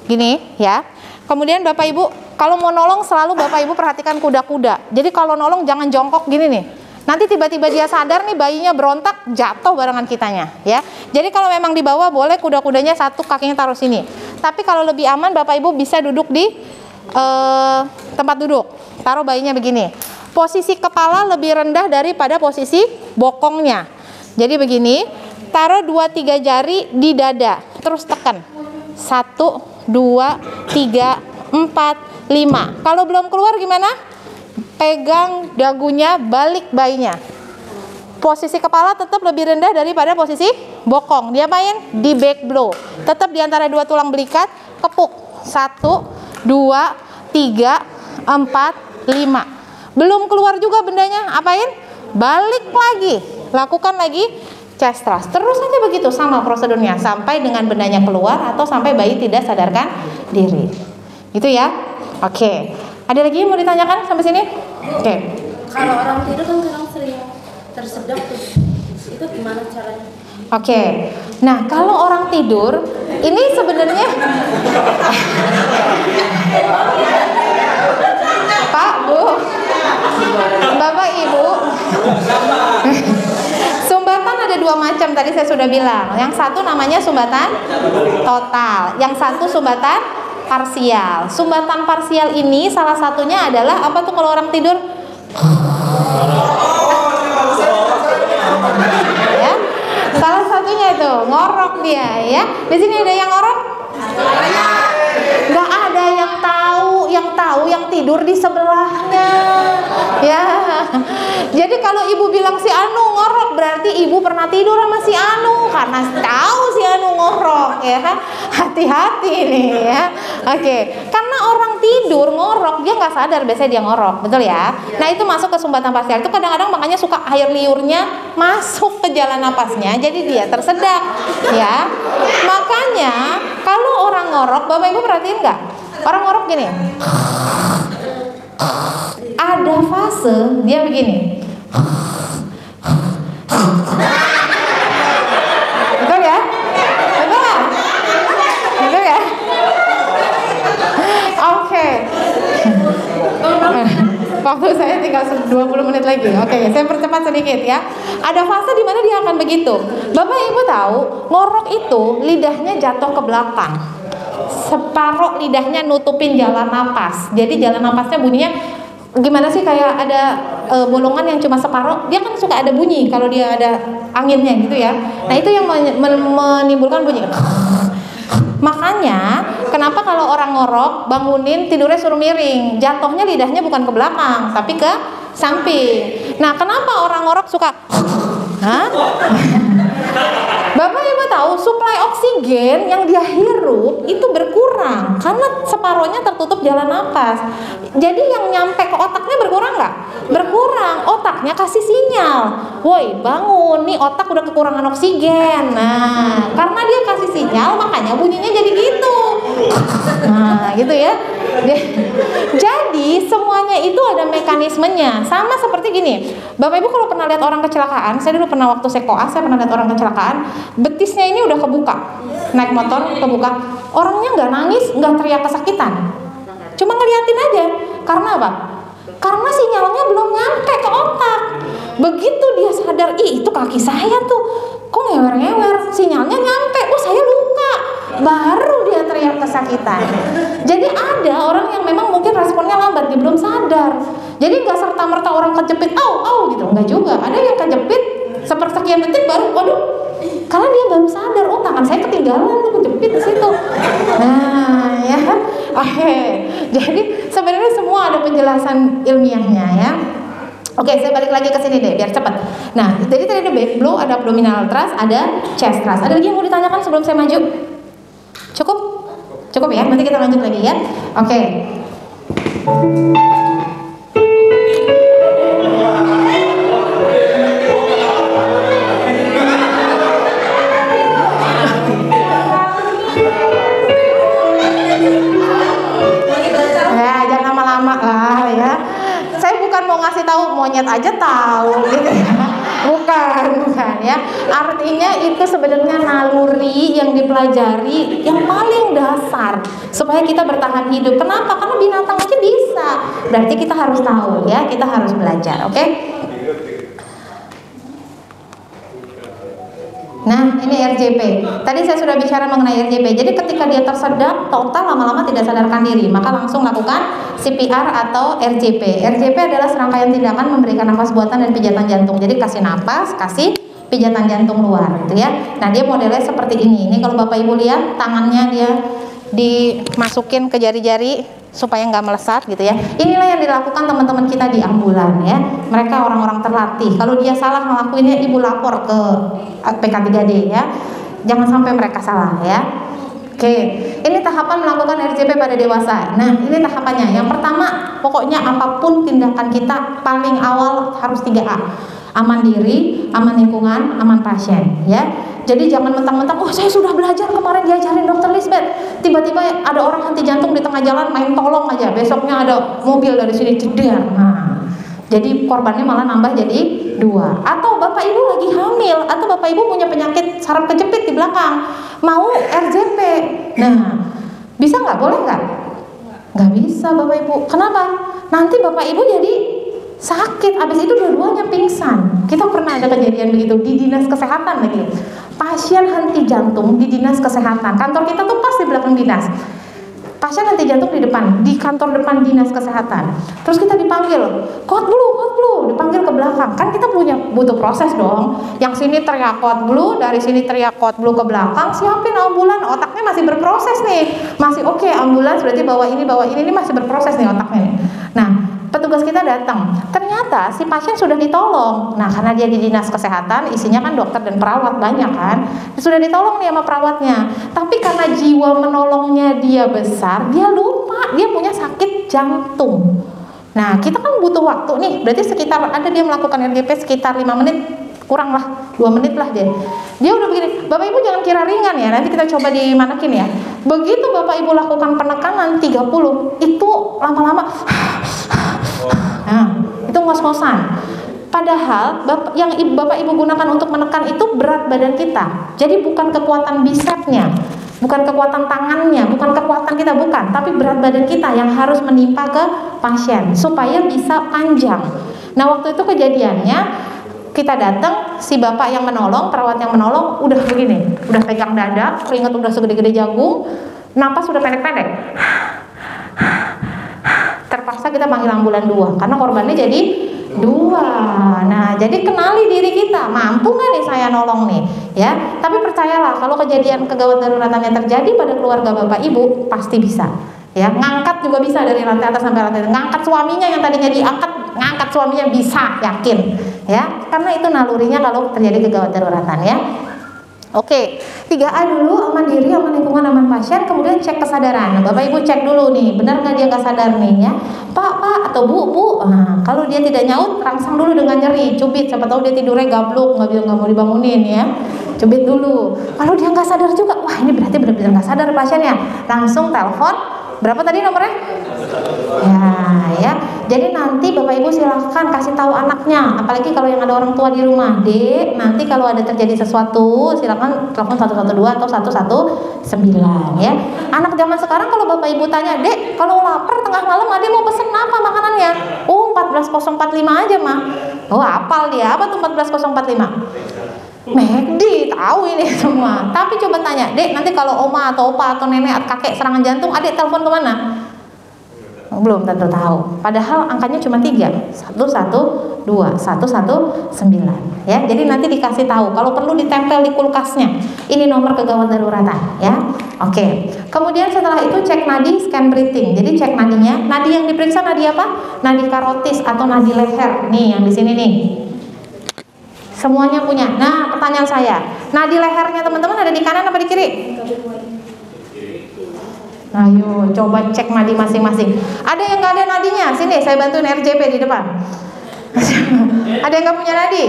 Gini ya. Kemudian Bapak Ibu, kalau mau nolong selalu Bapak Ibu perhatikan kuda-kuda. Jadi kalau nolong jangan jongkok gini nih. Nanti tiba-tiba dia sadar nih, bayinya berontak, jatuh barengan kitanya ya. Jadi kalau memang di bawah boleh kuda-kudanya satu kakinya taruh sini. Tapi kalau lebih aman Bapak Ibu bisa duduk di tempat duduk. Taruh bayinya begini. Posisi kepala lebih rendah daripada posisi bokongnya. Jadi begini, taruh 2-3 jari di dada, terus tekan. 1, 2, 3, 4, 5. Kalau belum keluar gimana? Pegang dagunya, balik bayinya. Posisi kepala tetap lebih rendah daripada posisi bokong. Diapain? Di back blow. Tetap di antara 2 tulang belikat, kepuk. 1, 2, 3, 4, 5. Belum keluar juga bendanya, apain? Balik lagi. Lakukan lagi chest thrust. Terus saja begitu, sama prosedurnya sampai dengan bendanya keluar atau sampai bayi tidak sadarkan diri. Gitu ya. Oke. Ada lagi yang mau ditanyakan sampai sini? Oke. Kalau orang tidur kan kadang sering tersedak tuh. Itu gimana caranya? Oke. Nah, kalau orang tidur ini sebenarnya Pak, Bu, Bapak, Ibu, sumbatan ada 2 macam tadi saya sudah bilang. Yang satu namanya sumbatan total, yang satu sumbatan parsial. Sumbatan parsial ini salah satunya adalah apa tuh kalau orang tidur? Ya. Salah satunya itu ngorok dia ya. Di sini ada yang ngorok? Nggak ada yang tahu yang tidur di sebelahnya. Ya. Jadi kalau ibu bilang si Anu ngorok, berarti ibu pernah tidur sama si Anu, karena tahu si Anu ngorok ya. Hati-hati nih ya. Oke, karena orang tidur ngorok dia nggak sadar biasanya dia ngorok, betul ya. Nah itu masuk ke sumbatan parsial, itu kadang-kadang makanya suka air liurnya masuk ke jalan napasnya, jadi dia tersedak ya. Makanya kalau orang ngorok, bapak ibu perhatiin nggak? Orang ngorok gini, ada fase dia begini, betul ya? Betul? Betul ya? Oke. Waktu saya tinggal 20 menit lagi. Oke, saya percepat sedikit ya. Ada fase di mana dia akan begitu. Bapak Ibu tahu, ngorok itu lidahnya jatuh ke belakang. Separuh lidahnya nutupin jalan napas. Jadi jalan napasnya bunyinya gimana sih, kayak ada bolongan yang cuma separuh. Dia kan suka ada bunyi kalau dia ada anginnya gitu ya. Nah, itu yang menimbulkan bunyi. Makanya kenapa kalau orang ngorok bangunin tidurnya suruh miring, jatuhnya lidahnya bukan ke belakang tapi ke samping. Nah kenapa orang ngorok suka Hah? Bapak Ibu tahu suplai oksigen yang dia hirup itu berkurang karena separuhnya tertutup jalan napas. Jadi yang nyampe ke otaknya berkurang nggak? Berkurang. Otaknya kasih sinyal, woi bangun, nih otak udah kekurangan oksigen. Nah karena dia kasih sinyal makanya bunyinya jadi gitu. Nah gitu ya. Jadi semuanya itu ada mekanismenya. Sama seperti gini, Bapak Ibu kalau pernah lihat orang kecelakaan, saya dulu pernah waktu saya koas, saya pernah lihat orang kecelakaan, betisnya ini udah kebuka, naik motor kebuka, orangnya nggak nangis, nggak teriak kesakitan, cuma ngeliatin aja. Karena apa? Karena sinyalnya belum nyampe ke otak. Begitu dia sadar, ih itu kaki saya tuh kok ngewer-ngewer, sinyalnya nyampe, oh saya luka, baru dia teriak kesakitan. Jadi ada orang yang memang mungkin responnya lambat, dia belum sadar. Jadi nggak serta-merta orang kejepit, au gitu, nggak juga. Ada yang kejepit sepersekian detik baru, waduh, karena dia baru sadar, oh tangan saya ketinggalan, tuh kejepit di situ. Nah, ya, oke. Jadi sebenarnya semua ada penjelasan ilmiahnya ya. Oke, saya balik lagi ke sini deh, biar cepat. Nah, jadi tadi ada back blow, ada abdominal thrust, ada chest thrust. Ada lagi yang mau ditanyakan sebelum saya maju? Cukup? Cukup ya, nanti kita lanjut lagi ya. Oke. Ya, jangan lama-lama lah ya. Saya bukan mau ngasih tahu, monyet aja tahu gitu ya. Bukan ya. Artinya itu sebenarnya naluri yang dipelajari yang paling dasar supaya kita bertahan hidup. Kenapa? Karena binatang aja bisa. Berarti kita harus tahu ya, kita harus belajar, oke? Nah, ini RJP. Tadi saya sudah bicara mengenai RJP. Jadi ketika dia tersedak, total lama-lama tidak sadarkan diri, maka langsung lakukan CPR atau RJP. RJP adalah serangkaian tindakan memberikan nafas buatan dan pijatan jantung. Jadi kasih nafas, kasih pijatan jantung luar, gitu ya. Nah, dia modelnya seperti ini. Ini kalau Bapak Ibu lihat, tangannya dia dimasukin ke jari-jari supaya nggak melesat gitu ya. Inilah yang dilakukan teman-teman kita di ambulan ya. Mereka orang-orang terlatih. Kalau dia salah ngelakuinnya, Ibu lapor ke PK3D ya. Jangan sampai mereka salah ya. Oke, ini tahapan melakukan RJP pada dewasa. Nah, ini tahapannya. Yang pertama, pokoknya apapun tindakan kita paling awal harus 3A. Aman diri, aman lingkungan, aman pasien ya. Jadi jangan mentang-mentang, oh saya sudah belajar kemarin diajarin Dokter Lisbeth, tiba-tiba ada orang henti jantung di tengah jalan main tolong aja, besoknya ada mobil dari sini ceder. Nah, jadi korbannya malah nambah jadi 2. Atau Bapak Ibu lagi hamil, atau Bapak Ibu punya penyakit saraf kejepit di belakang, mau RJP. Nah, bisa nggak? Boleh nggak? Nggak bisa Bapak Ibu. Kenapa? Nanti Bapak Ibu jadi sakit, abis itu dua-duanya pingsan. Kita pernah ada kejadian begitu di dinas kesehatan lagi. Pasien henti jantung di dinas kesehatan. Kantor kita tuh pas di belakang dinas. Pasien henti jantung di depan, di kantor depan dinas kesehatan. Terus kita dipanggil, code blue, dipanggil ke belakang. Kan kita butuh proses dong. Yang sini teriak code blue, dari sini teriak code blue ke belakang. Siapin ambulan, otaknya masih berproses nih. Masih oke, ambulans berarti bawa ini masih berproses nih otaknya. Nah, petugas petugas kita datang. Ternyata si pasien sudah ditolong. Nah, karena dia di dinas kesehatan, isinya kan dokter dan perawat banyak kan. Sudah ditolong nih sama perawatnya. Tapi karena jiwa menolongnya dia besar, dia lupa dia punya sakit jantung. Nah, kita kan butuh waktu nih. Berarti sekitar ada dia melakukan RGP sekitar 5 menit, kurang lah 2 menit lah dia. Dia udah begini, Bapak Ibu jangan kira ringan ya, nanti kita coba dimanekin ya. Begitu Bapak Ibu lakukan penekanan 30, itu lama-lama nah, itu ngos-ngosan. Padahal yang Bapak Ibu gunakan untuk menekan itu berat badan kita. Jadi bukan kekuatan bicepsnya, bukan kekuatan tangannya, bukan kekuatan kita, bukan, tapi berat badan kita yang harus menimpa ke pasien supaya bisa panjang. Nah, waktu itu kejadiannya kita datang, si bapak yang menolong, perawat yang menolong udah begini, udah pegang dada, keringat udah segede-gede jagung, napas udah pendek-pendek. Terpaksa kita panggil ambulan 2 karena korbannya jadi 2. Nah, jadi kenali diri kita, mampu nggak nih saya nolong nih, ya. Tapi percayalah, kalau kejadian kegawat daruratan yang terjadi pada keluarga Bapak Ibu pasti bisa. Ya, ngangkat juga bisa dari lantai atas sampai lantai atas. Ngangkat suaminya yang tadinya diangkat, ngangkat suaminya bisa, yakin. Ya, karena itu nalurinya kalau terjadi kegawat daruratan ya. Oke, 3A dulu, aman diri, aman lingkungan, aman pasien, kemudian cek kesadaran. Nah, Bapak Ibu cek dulu nih, benar nggak dia nggak sadar nih ya, Pak atau Bu. Nah, kalau dia tidak nyaut, rangsang dulu dengan nyeri, cubit, siapa tahu dia tidurnya gablok, nggak mau dibangunin ya, cubit dulu. Kalau dia nggak sadar juga, wah ini berarti benar-benar nggak sadar pasiennya, langsung telepon. Berapa tadi nomornya? Ya. Jadi nanti Bapak Ibu silahkan kasih tahu anaknya, apalagi kalau yang ada orang tua di rumah. Dek, nanti kalau ada terjadi sesuatu, silakan telepon 112 atau 119 ya. Anak zaman sekarang kalau Bapak Ibu tanya, Dek, kalau lapar tengah malam Ade mau pesen apa makanannya? 14.045 aja mah. Oh, hafal dia. Apa tuh 14.045? McD, tahu ini semua. Tapi coba tanya, Dek, nanti kalau oma atau opa atau nenek atau kakek serangan jantung, Adek telepon kemana? Belum tentu tahu. Padahal angkanya cuma 3, 112, 119 ya. Jadi nanti dikasih tahu. Kalau perlu ditempel di kulkasnya. Ini nomor kegawat daruratan ya. Oke. Kemudian setelah itu cek nadi, scan breathing. Jadi cek nadinya. Nadi yang diperiksa nadi apa? Nadi karotis atau nadi leher. Nih yang di sini nih. Semuanya punya. Nah, pertanyaan saya, nadi lehernya teman-teman ada di kanan apa di kiri? Ayo, coba cek nadi masing-masing. Ada yang nggak ada nadinya? Sini, saya bantuin RJP di depan. Ada yang nggak punya nadi?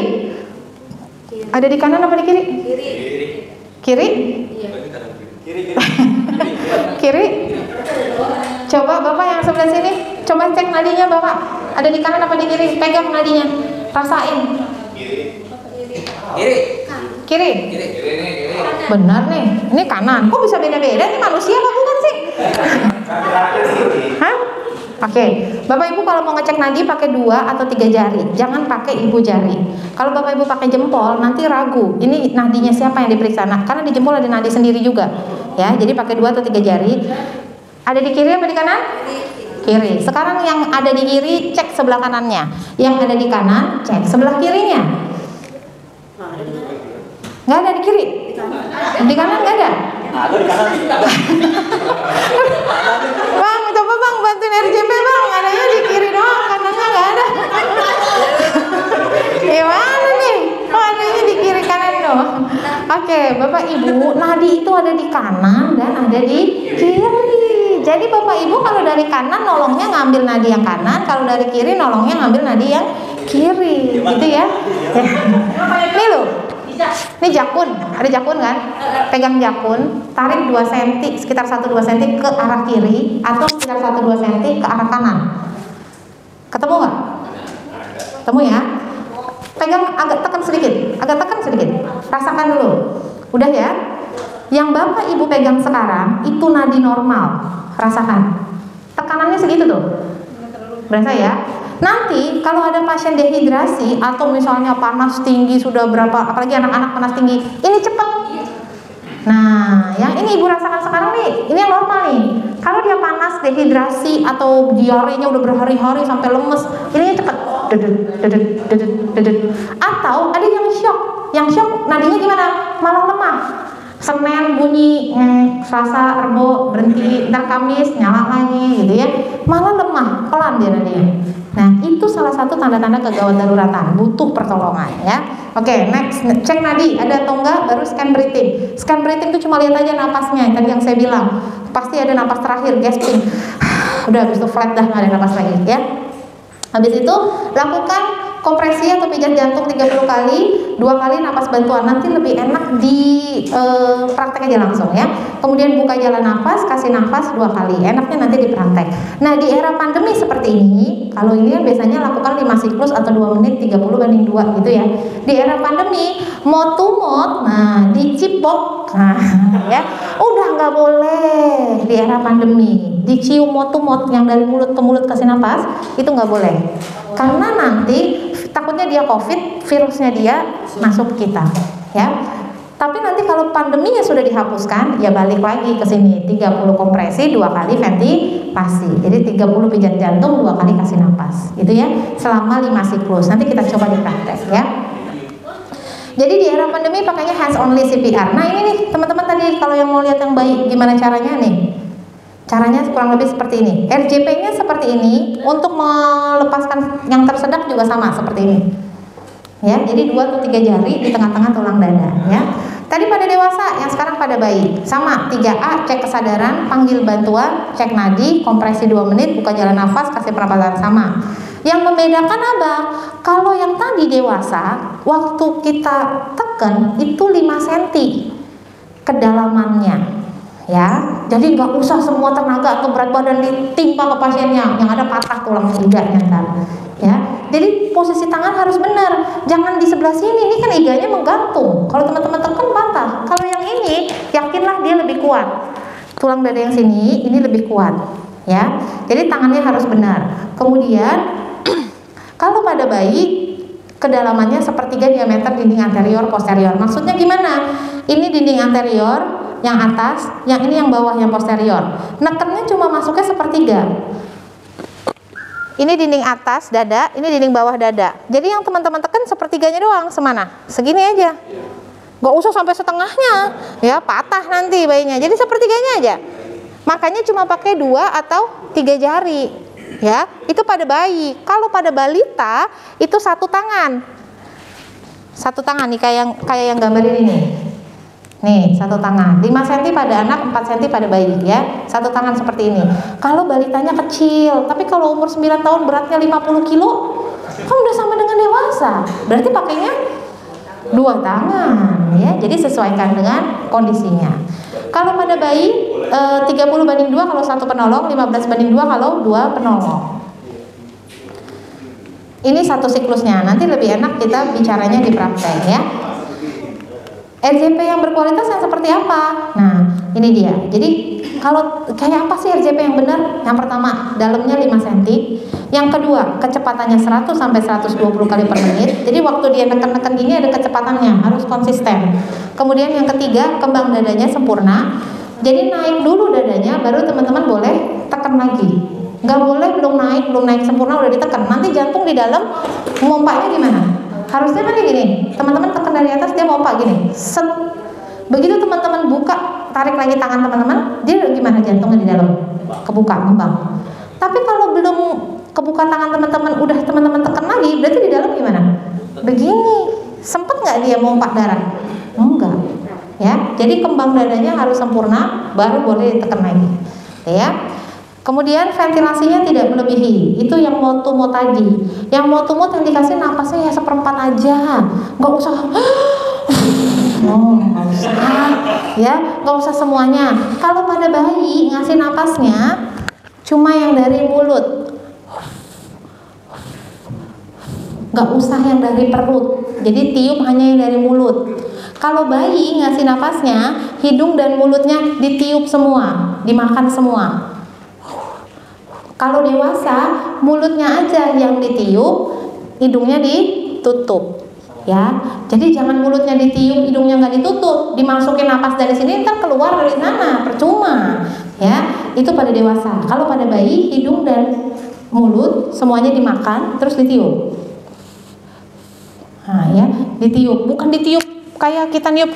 Ada di kanan apa di kiri? Kiri? Kiri? Coba Bapak yang sebelah sini, coba cek nadinya Bapak. Ada di kanan apa di kiri? Pegang nadinya, rasain. Kiri. Benar nih, ini kanan. Kok bisa beda-beda? Ini manusia apa bukan sih? Hah? Oke, Bapak Ibu kalau mau ngecek nadi pakai 2 atau 3 jari, jangan pakai ibu jari. Kalau Bapak Ibu pakai jempol nanti ragu. Ini nadinya siapa yang diperiksa? Nah, karena di jempol ada nadi sendiri juga, ya. Jadi pakai 2 atau 3 jari. Ada di kiri apa di kanan? Kiri. Sekarang yang ada di kiri cek sebelah kanannya, yang ada di kanan cek sebelah kirinya. Nggak ada di kiri, di kanan nggak ada. Bang, coba bang bantuin RJP bang, adanya di kiri doang, kanannya nggak ada. Gimana nih? Oh, adanya di kiri kanan doang. Oke, Bapak Ibu, nadi itu ada di kanan dan ada di kiri. Jadi Bapak Ibu kalau dari kanan nolongnya ngambil nadi yang kanan, kalau dari kiri nolongnya ngambil nadi yang kiri, gitu ya. Nih loh. Ini jakun, ada jakun kan? Pegang jakun, tarik 2 cm, sekitar 1-2 cm ke arah kiri atau sekitar 1-2 cm ke arah kanan. Ketemu nggak? Ketemu ya? Pegang agak tekan sedikit, rasakan dulu. Udah ya? Yang Bapak Ibu pegang sekarang itu nadi normal, rasakan. Tekanannya segitu tuh. Berasa ya? Nanti kalau ada pasien dehidrasi atau misalnya panas tinggi sudah berapa, apalagi anak-anak panas tinggi, ini cepat. Nah, yang ini Ibu rasakan sekarang nih, ini yang normal nih. Kalau dia panas, dehidrasi atau diarenya udah berhari-hari sampai lemes, ini cepat. Atau ada yang shock nadinya gimana? Malah lemah. Senin bunyi, Selasa, Rebo berhenti, ntar Kamis nyala lagi gitu ya, malah lemah, pelan dia nantinya. Nah itu salah satu tanda-tanda kegawat daruratan, butuh pertolongan ya. Oke, next, cek nadi ada atau enggak, baru scan breathing. Scan breathing itu cuma lihat aja napasnya, tadi yang saya bilang, pasti ada napas terakhir, gasping. Udah habis itu flat dah, nggak ada napas lagi ya. Habis itu lakukan kompresi atau pijat jantung 30 kali, 2 kali napas bantuan. Nanti lebih enak di praktek aja langsung ya. Kemudian buka jalan napas, kasih napas 2 kali. Enaknya nanti di praktek. Nah di era pandemi seperti ini, kalau ini kan biasanya lakukan 5 siklus atau 2 menit 30/2 gitu ya. Di era pandemi, mouth to mouth, nah dicipok, nah ya, udah nggak boleh di era pandemi. Dicium mouth to mouth yang dari mulut ke mulut kasih napas, itu nggak boleh. Karena nanti takutnya dia COVID, virusnya dia masuk ke kita, ya. Tapi nanti kalau pandeminya sudah dihapuskan, ya balik lagi ke sini, 30 kompresi, 2 kali ventilasi. Jadi 30 pijat jantung, 2 kali kasih napas, gitu ya. Selama 5 siklus. Nanti kita coba di praktek, ya. Jadi di era pandemi pakainya hands only CPR. Nah ini nih teman-teman tadi kalau yang mau lihat yang baik, gimana caranya nih? Caranya kurang lebih seperti ini. RJP-nya seperti ini. Untuk melepaskan yang tersedak juga sama seperti ini. Ya, jadi 2 atau 3 jari di tengah-tengah tulang dada. Ya. Tadi pada dewasa, yang sekarang pada bayi. Sama. 3A, cek kesadaran, panggil bantuan, cek nadi, kompresi 2 menit, buka jalan nafas, kasih pernapasan sama. Yang membedakan apa? Kalau yang tadi dewasa, waktu kita tekan itu 5 cm kedalamannya. Ya, jadi nggak usah semua tenaga atau berat badan ditimpa ke pasiennya, yang ada patah tulang iganya ntar. Ya, jadi posisi tangan harus benar, jangan di sebelah sini, ini kan iganya menggantung. Kalau teman-teman tekan patah. Kalau yang ini, yakinlah dia lebih kuat. Tulang dada yang sini, ini lebih kuat. Ya, jadi tangannya harus benar. Kemudian, kalau pada bayi, kedalamannya sepertiga diameter dinding anterior posterior. Maksudnya gimana? Ini dinding anterior yang atas, yang ini yang bawah yang posterior. Nekennya cuma masuknya sepertiga. Ini dinding atas dada, ini dinding bawah dada. Jadi yang teman-teman tekan sepertiganya doang, semana? Segini aja. Gak usah sampai setengahnya, ya patah nanti bayinya. Jadi sepertiganya aja. Makanya cuma pakai 2 atau 3 jari. Ya, itu pada bayi. Kalau pada balita itu 1 tangan. 1 tangan nih kayak yang gambar ini nih. Nih, 1 tangan, 5 cm pada anak, 4 cm pada bayi ya. 1 tangan seperti ini. Kalau balitanya kecil, tapi kalau umur 9 tahun beratnya 50 kilo, kan udah sama dengan dewasa. Berarti pakainya 2 tangan ya. Jadi sesuaikan dengan kondisinya. Kalau pada bayi 30/2 kalau 1 penolong, 15/2 kalau 2 penolong. Ini 1 siklusnya. Nanti lebih enak kita bicaranya di praktek ya. RJP yang berkualitas yang seperti apa? Nah, ini dia. Jadi kalau kayak apa sih RJP yang benar? Yang pertama, dalamnya 5 cm. Yang kedua, kecepatannya 100 sampai 120 kali per menit. Jadi waktu dia neken-neken gini ada kecepatannya, harus konsisten. Kemudian yang ketiga, kembang dadanya sempurna. Jadi naik dulu dadanya, baru teman-teman boleh tekan lagi. Nggak boleh belum naik sempurna udah ditekan. Nanti jantung di dalam mompanya gimana? Harusnya kan gini, teman-teman tekan dari atas dia mompa gini, set. Begitu teman-teman buka, tarik lagi tangan teman-teman, dia gimana jantungnya di dalam? Kebuka, ngembang. Tapi kalau belum kebuka tangan teman-teman, udah teman-teman tekan lagi, berarti di dalam gimana? Begini, sempet nggak dia mompa darah? Enggak. Ya, jadi kembang dadanya harus sempurna, baru boleh ditekan lagi. Ya. Kemudian ventilasinya tidak melebihi. Itu yang mouth to mouth tadi. Yang mouth to mouth yang dikasih napasnya ya 1/4 aja. Nggak usah. Nggak usah. Ya, nggak usah semuanya. Kalau pada bayi ngasih napasnya cuma yang dari mulut. Nggak usah yang dari perut. Jadi tiup hanya yang dari mulut. Kalau bayi ngasih napasnya, hidung dan mulutnya ditiup semua, dimakan semua. Kalau dewasa, mulutnya aja yang ditiup, hidungnya ditutup. Ya, jadi jangan mulutnya ditiup, hidungnya nggak ditutup, dimasukin napas dari sini, ntar keluar dari sana, percuma. Ya, itu pada dewasa. Kalau pada bayi, hidung dan mulut semuanya dimakan, terus ditiup. Nah, ya, ditiup, bukan ditiup kayak kita niup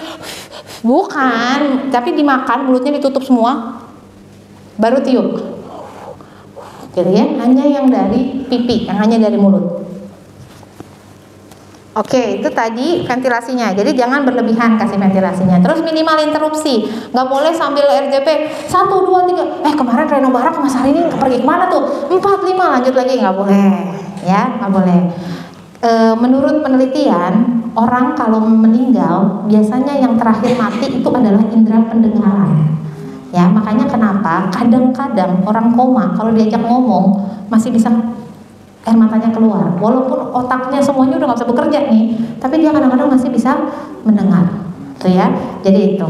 Bukan, tapi dimakan, mulutnya ditutup semua, baru tiup. Gitu ya, hanya yang dari pipi, yang hanya dari mulut. Oke, itu tadi ventilasinya. Jadi jangan berlebihan kasih ventilasinya. Terus minimal interupsi. Nggak boleh sambil RJP 1, 2, 3. Kemarin Reno Barak sama Sarini pergi kemana tuh? 4, 5 lanjut lagi, nggak boleh. Ya, nggak boleh. Menurut penelitian, orang kalau meninggal biasanya yang terakhir mati itu adalah indera pendengaran. Ya, makanya kenapa kadang-kadang orang koma kalau diajak ngomong masih bisa air matanya keluar, walaupun otaknya semuanya udah nggak bisa bekerja nih, tapi dia kadang-kadang masih bisa mendengar, tuh ya. Jadi itu.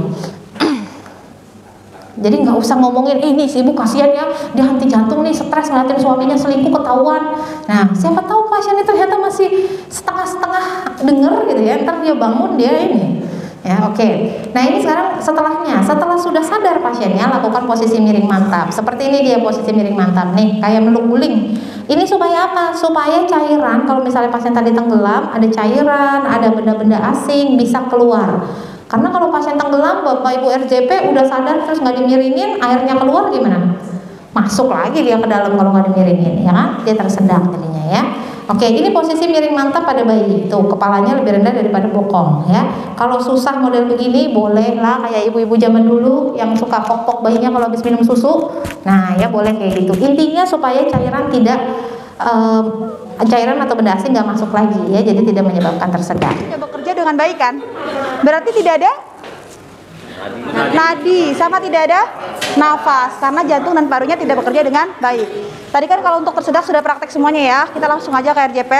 Jadi nggak usah ngomongin ini si ibu kasihan ya, dia henti jantung nih, stres ngeliatin suaminya selingkuh ketahuan. Nah, siapa tahu pasien itu ternyata masih setengah-setengah denger gitu ya, ntar dia bangun dia ini. Ya, oke. Nah, ini sekarang setelahnya, setelah sudah sadar pasiennya, lakukan posisi miring mantap. Seperti ini dia posisi miring mantap nih, kayak meluk guling. Ini supaya apa? Supaya cairan, kalau misalnya pasien tadi tenggelam, ada cairan, ada benda-benda asing bisa keluar. Karena kalau pasien tenggelam, Bapak Ibu RJP udah sadar terus nggak dimiringin, airnya keluar gimana? Masuk lagi dia ke dalam kalau nggak dimiringin, ya kan? Dia tersendak jadinya ya. Oke, ini posisi miring mantap pada bayi. Tuh, kepalanya lebih rendah daripada bokong ya. Kalau susah model begini, bolehlah kayak ibu-ibu zaman dulu yang suka pok-pok bayinya kalau habis minum susu. Nah, ya boleh kayak gitu. Intinya supaya cairan tidak cairan atau benda asing nggak masuk lagi ya, jadi tidak menyebabkan tersedak. Tidak bekerja dengan baik kan? Berarti tidak ada nadi sama tidak ada nafas karena jantung dan parunya tidak bekerja dengan baik. Tadi kan kalau untuk tersedak sudah praktek semuanya ya. Kita langsung aja ke RJP.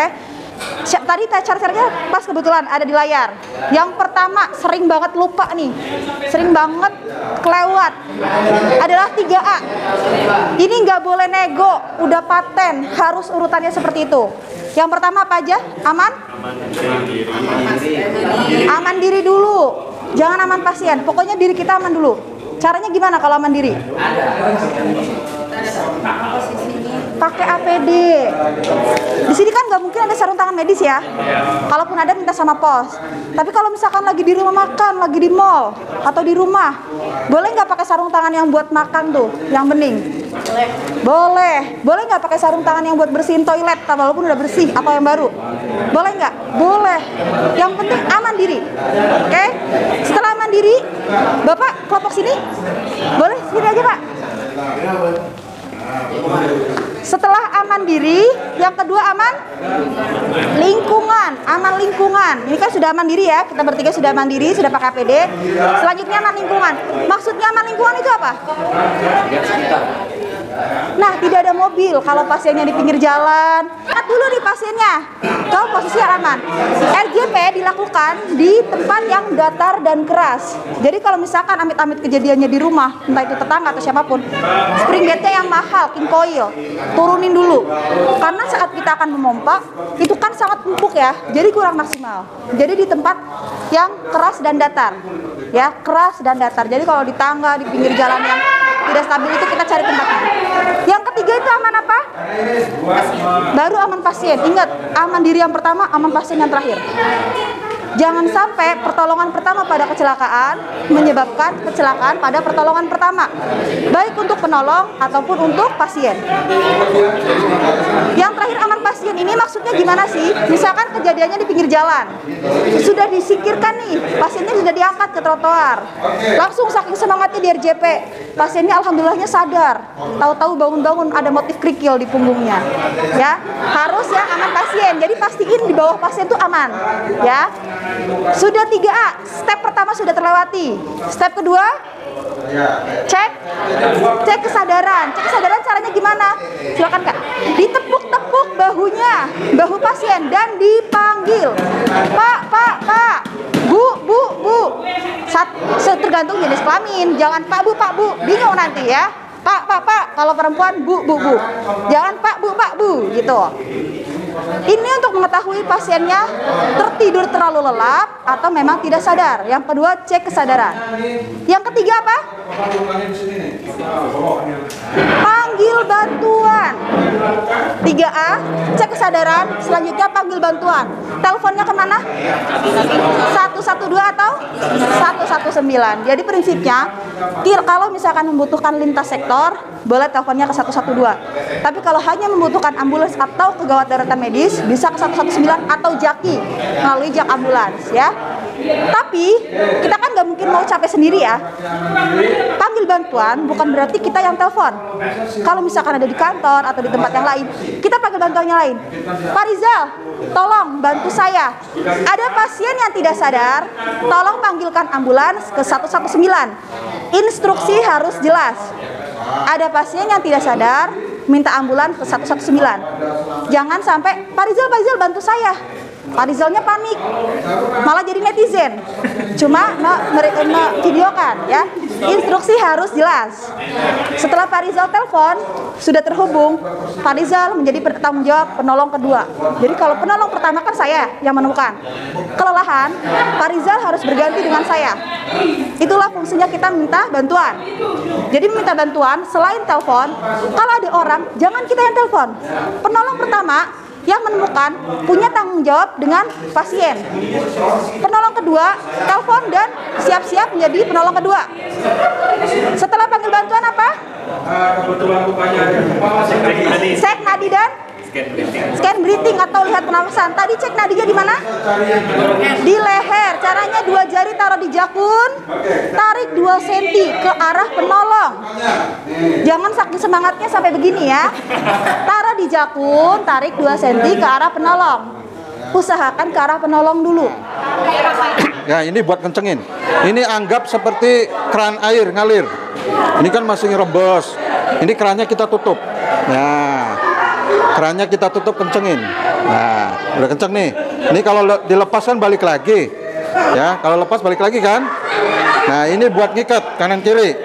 Tadi cara-caranya pas kebetulan ada di layar. Yang pertama sering banget lupa nih, sering banget kelewat adalah 3A. Ini nggak boleh nego, udah paten, harus urutannya seperti itu. Yang pertama apa aja? Aman? Aman diri dulu. Jangan aman pasien, pokoknya diri kita aman dulu. Caranya gimana kalau aman diri? Pakai APD. Di sini kan nggak mungkin ada sarung tangan medis ya. Kalaupun ada minta sama pos. Tapi kalau misalkan lagi di rumah makan, lagi di mall atau di rumah, boleh nggak pakai sarung tangan yang buat makan tuh, yang bening? Boleh. Boleh nggak pakai sarung tangan yang buat bersihin toilet, walaupun udah bersih atau yang baru? Boleh nggak? Boleh. Yang penting aman diri. Oke? Setelah aman diri, Bapak kelompok sini. Boleh sini aja Pak. Setelah aman diri, yang kedua aman lingkungan, aman lingkungan. Ini kan sudah aman diri ya, kita bertiga sudah aman diri, sudah pakai APD. Selanjutnya aman lingkungan. Maksudnya aman lingkungan itu apa? Nah, tidak ada mobil kalau pasiennya di pinggir jalan. Lihat dulu nih pasiennya, kalau posisi aman. RJP dilakukan di tempat yang datar dan keras. Jadi kalau misalkan amit-amit kejadiannya di rumah, entah itu tetangga atau siapapun, spring bednya yang mahal, king coil, turunin dulu. Karena saat kita akan memompa, itu kan sangat empuk ya, jadi kurang maksimal. Jadi di tempat yang keras dan datar, ya keras dan datar. Jadi kalau di tangga, di pinggir jalan yang tidak stabil itu kita cari tempatnya. Yang ketiga itu aman apa? Baru aman pasien. Ingat, aman diri yang pertama, aman pasien yang terakhir. Jangan sampai pertolongan pertama pada kecelakaan menyebabkan kecelakaan pada pertolongan pertama, baik untuk penolong ataupun untuk pasien. Yang terakhir aman pasien ini maksudnya gimana sih? Misalkan kejadiannya di pinggir jalan, sudah disingkirkan nih, pasiennya sudah diangkat ke trotoar, langsung saking semangatnya di RJP, pasiennya alhamdulillahnya sadar, tahu-tahu bangun-bangun ada motif kerikil di punggungnya, ya harus ya aman pasien. Jadi pastiin di bawah pasien itu aman, ya. Sudah 3A, step pertama sudah terlewati. Step kedua, cek kesadaran. Cek kesadaran caranya gimana? Silakan Kak. Ditepuk-tepuk bahunya, bahu pasien dan dipanggil. Pak, Bu. Tergantung jenis kelamin. Jangan Pak, Bu. Bingung nanti ya. Pak. Kalau perempuan Bu. Jangan Pak, Bu gitu. Ini untuk mengetahui pasiennya tertidur terlalu lelap atau memang tidak sadar. Yang kedua, cek kesadaran. Yang ketiga apa? Panggil bantuan. 3A, cek kesadaran. Selanjutnya panggil bantuan. Teleponnya kemana? 112. 112 atau 119. Jadi prinsipnya kalau misalkan membutuhkan lintas sektor boleh teleponnya ke 112. Tapi kalau hanya membutuhkan ambulans atau kegawat daruratan medis bisa ke 119 atau jaki melalui jak ambulans ya. Tapi kita kan nggak mungkin mau capek sendiri ya. Panggil bantuan bukan berarti kita yang telepon. Kalau misalkan ada di kantor atau di tempat yang lain, kita panggil bantuan yang lain. Pak Rizal, tolong bantu saya. Ada pasien yang tidak sadar, tolong panggilkan ambulans ke 119. Instruksi harus jelas. Ada pasien yang tidak sadar, minta ambulans ke 119. Jangan sampai Pak Rizal bantu saya. Pak Rizalnya panik, malah jadi netizen. Cuma videokan ya. Instruksi harus jelas. Setelah Pak Rizal telepon, sudah terhubung, Pak Rizal menjadi bertanggung jawab penolong kedua. Jadi kalau penolong pertama kan saya yang menemukan. Kelelahan, Pak Rizal harus berganti dengan saya. Itulah fungsinya kita minta bantuan. Jadi meminta bantuan selain telepon, kalau ada orang jangan kita yang telepon. Penolong pertama yang menemukan punya tanggung jawab dengan pasien. Penolong kedua, telepon dan siap-siap menjadi penolong kedua. Setelah panggil bantuan apa? Cek nadi dan scan breathing atau lihat pernapasan. Tadi cek nadinya di mana? Di leher. Caranya 2 jari taruh di jakun, tarik 2 cm ke arah penolong. Jangan saking semangatnya sampai begini ya. Taruh di jakun, tarik 2 cm ke arah penolong. Usahakan ke arah penolong dulu. Ya, ini buat kencengin. Ini anggap seperti keran air ngalir. Ini kan masih ngerebes. Ini kerannya kita tutup. Nah, kerannya kita tutup, kencengin. Nah, udah kenceng nih. Ini kalau dilepas kan balik lagi. Ya, kalau lepas balik lagi kan. Nah, ini buat ngikat kanan kiri.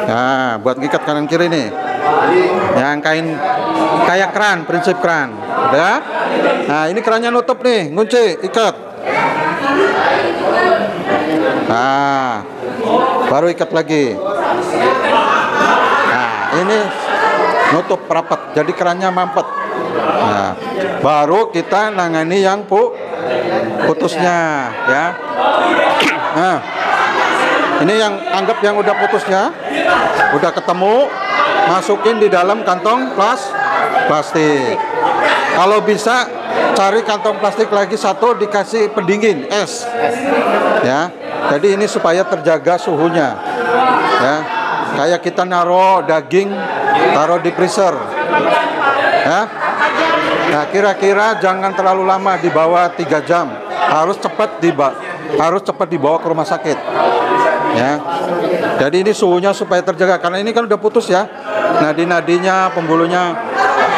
Nah, buat ngikat kanan kiri nih. Yang kayak keran, prinsip keran. Udah. Nah, ini kerannya nutup nih, ngunci, ikat. Nah, baru ikat lagi. Nah, ini nutup rapat, jadi kerannya mampet. Nah, baru kita nangani yang putusnya, ya. Nah, ini yang anggap yang udah putusnya, udah ketemu, masukin di dalam kantong plastik. Kalau bisa cari kantong plastik lagi satu, dikasih pendingin es, ya. Jadi ini supaya terjaga suhunya, ya. Kayak kita naruh daging, taruh di freezer, ya. Nah, kira-kira jangan terlalu lama, di bawah 3 jam. Harus cepat dibawa ke rumah sakit, ya. Jadi ini suhunya supaya terjaga, karena ini kan udah putus ya, nadi-nadinya, pembuluhnya.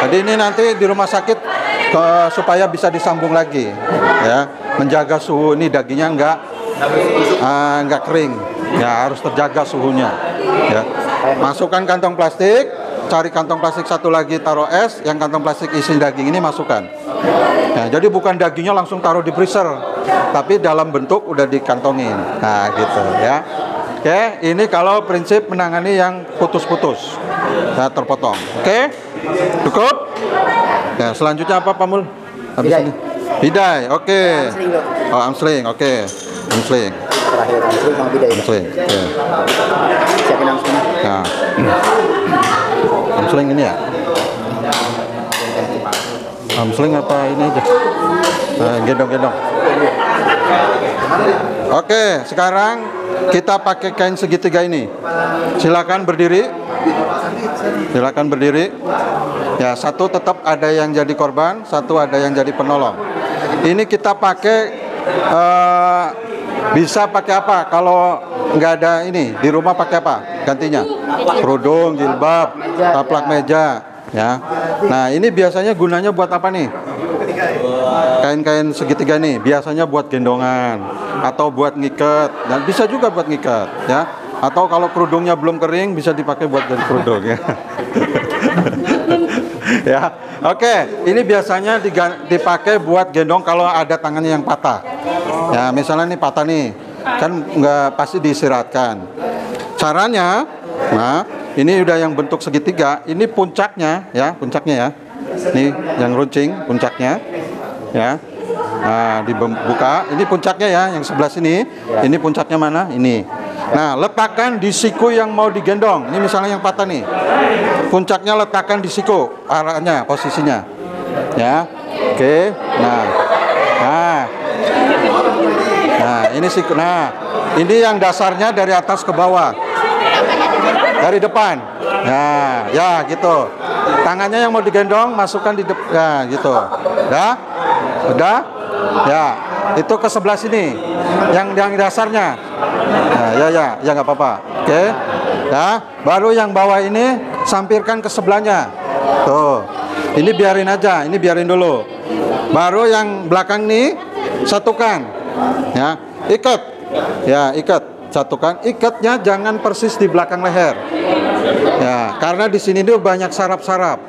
Jadi ini nanti di rumah sakit supaya bisa disambung lagi, ya. Menjaga suhu ini dagingnya nggak kering, ya, harus terjaga suhunya, ya. Masukkan kantong plastik, cari kantong plastik satu lagi, taruh es, yang kantong plastik isi daging ini masukkan. Nah, jadi bukan dagingnya langsung taruh di freezer, tapi dalam bentuk udah dikantongin. Nah, gitu ya. Oke, ini kalau prinsip menangani yang putus-putus, ya, terpotong. Oke, cukup. Ya, selanjutnya apa, Pak Mul? Habis ini. Bidai, oke. Oh, amsling, oke. Amsling. Terakhir amsling sama bidai. Amsling, oke. Siapin amsling. Nah, amsling ini ya. Amsling apa ini aja? Gendong-gendong. Oke, sekarang kita pakai kain segitiga ini. Silakan berdiri. Silakan berdiri. Ya, satu tetap ada yang jadi korban, satu ada yang jadi penolong. Ini kita pakai bisa pakai apa? Kalau nggak ada ini di rumah pakai apa? Gantinya kerudung, jilbab, taplak meja, ya. Nah, ini biasanya gunanya buat apa nih? Kain-kain segitiga nih biasanya buat gendongan atau buat ngikat, dan bisa juga buat ngikat, ya. Atau kalau kerudungnya belum kering bisa dipakai buat jadi kerudung, ya. Ya, oke. Ini biasanya dipakai buat gendong kalau ada tangannya yang patah. Ya, misalnya nih patah nih, kan nggak pasti diistirahatkan. Caranya, nah, ini udah yang bentuk segitiga. Ini puncaknya, ya, puncaknya ya. Ini yang runcing, puncaknya, ya. Nah, dibuka. Ini puncaknya ya, yang sebelah sini. Ini puncaknya mana? Ini. Nah, letakkan di siku yang mau digendong. Ini misalnya yang patah nih. Puncaknya letakkan di siku, arahnya, posisinya. Ya. Oke. Nah, ini siku. Nah, ini yang dasarnya dari atas ke bawah. Dari depan. Nah, ya gitu. Tangannya yang mau digendong masukkan di depan. Nah, gitu. Udah? Ya, itu ke sebelah sini. Yang dasarnya. Nah, ya nggak apa-apa. Oke. Nah, baru yang bawah ini sampirkan ke sebelahnya. Tuh. Ini biarin aja, ini biarin dulu. Baru yang belakang nih satukan. Ya, ikat. Ya, ikat. Satukan, ikatnya jangan persis di belakang leher. Ya, karena di sini tuh banyak saraf-saraf.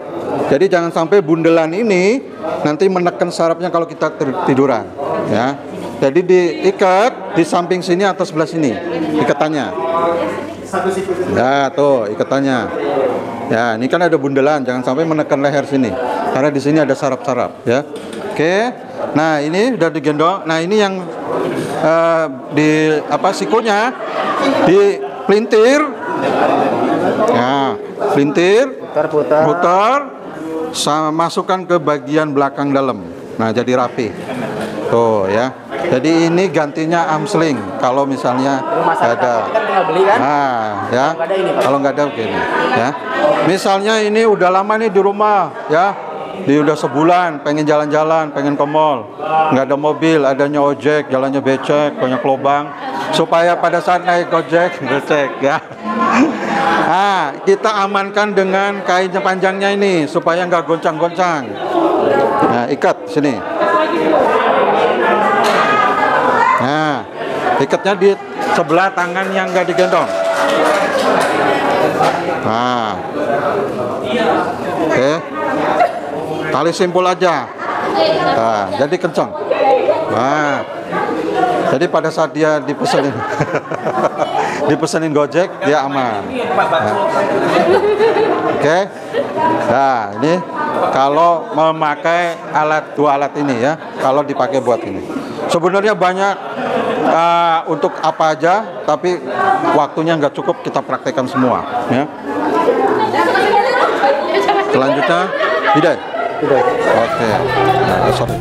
Jadi jangan sampai bundelan ini nanti menekan sarafnya kalau kita tiduran. Ya, jadi diikat di samping sini atau sebelah sini ikatannya. Ya, tuh ikatannya. Ya, ini kan ada bundelan, jangan sampai menekan leher sini. Karena di sini ada saraf-saraf. Ya, oke. Nah, ini udah digendong. Nah, ini yang sikunya dipelintir. Nah, pelintir, putar, masukkan ke bagian belakang dalam. Nah, jadi rapi. Tuh ya. Jadi ini gantinya arm sling kalau misalnya ada. Nah, ya. Kalau nggak ada begini, ya. Misalnya ini udah lama nih di rumah, ya. Udah sebulan pengen jalan-jalan, pengen ke mall, nggak ada mobil, adanya ojek, jalannya becek, banyak lubang, supaya pada saat naik ojek becek, ya. Nah, kita amankan dengan kain panjangnya ini supaya nggak goncang-goncang. Nah, ikat sini. Nah, ikatnya di sebelah tangan yang nggak digendong. Nah, oke. Tali simpul aja. Nah, jadi kencang. Nah, jadi pada saat dia dipesenin dipesenin Gojek, dia aman. Nah. Oke. Nah, ini kalau memakai dua alat ini ya, kalau dipakai buat ini. Sebenarnya banyak untuk apa aja, tapi waktunya nggak cukup kita praktekkan semua. Ya. Selanjutnya, Oke. Nah, sorry.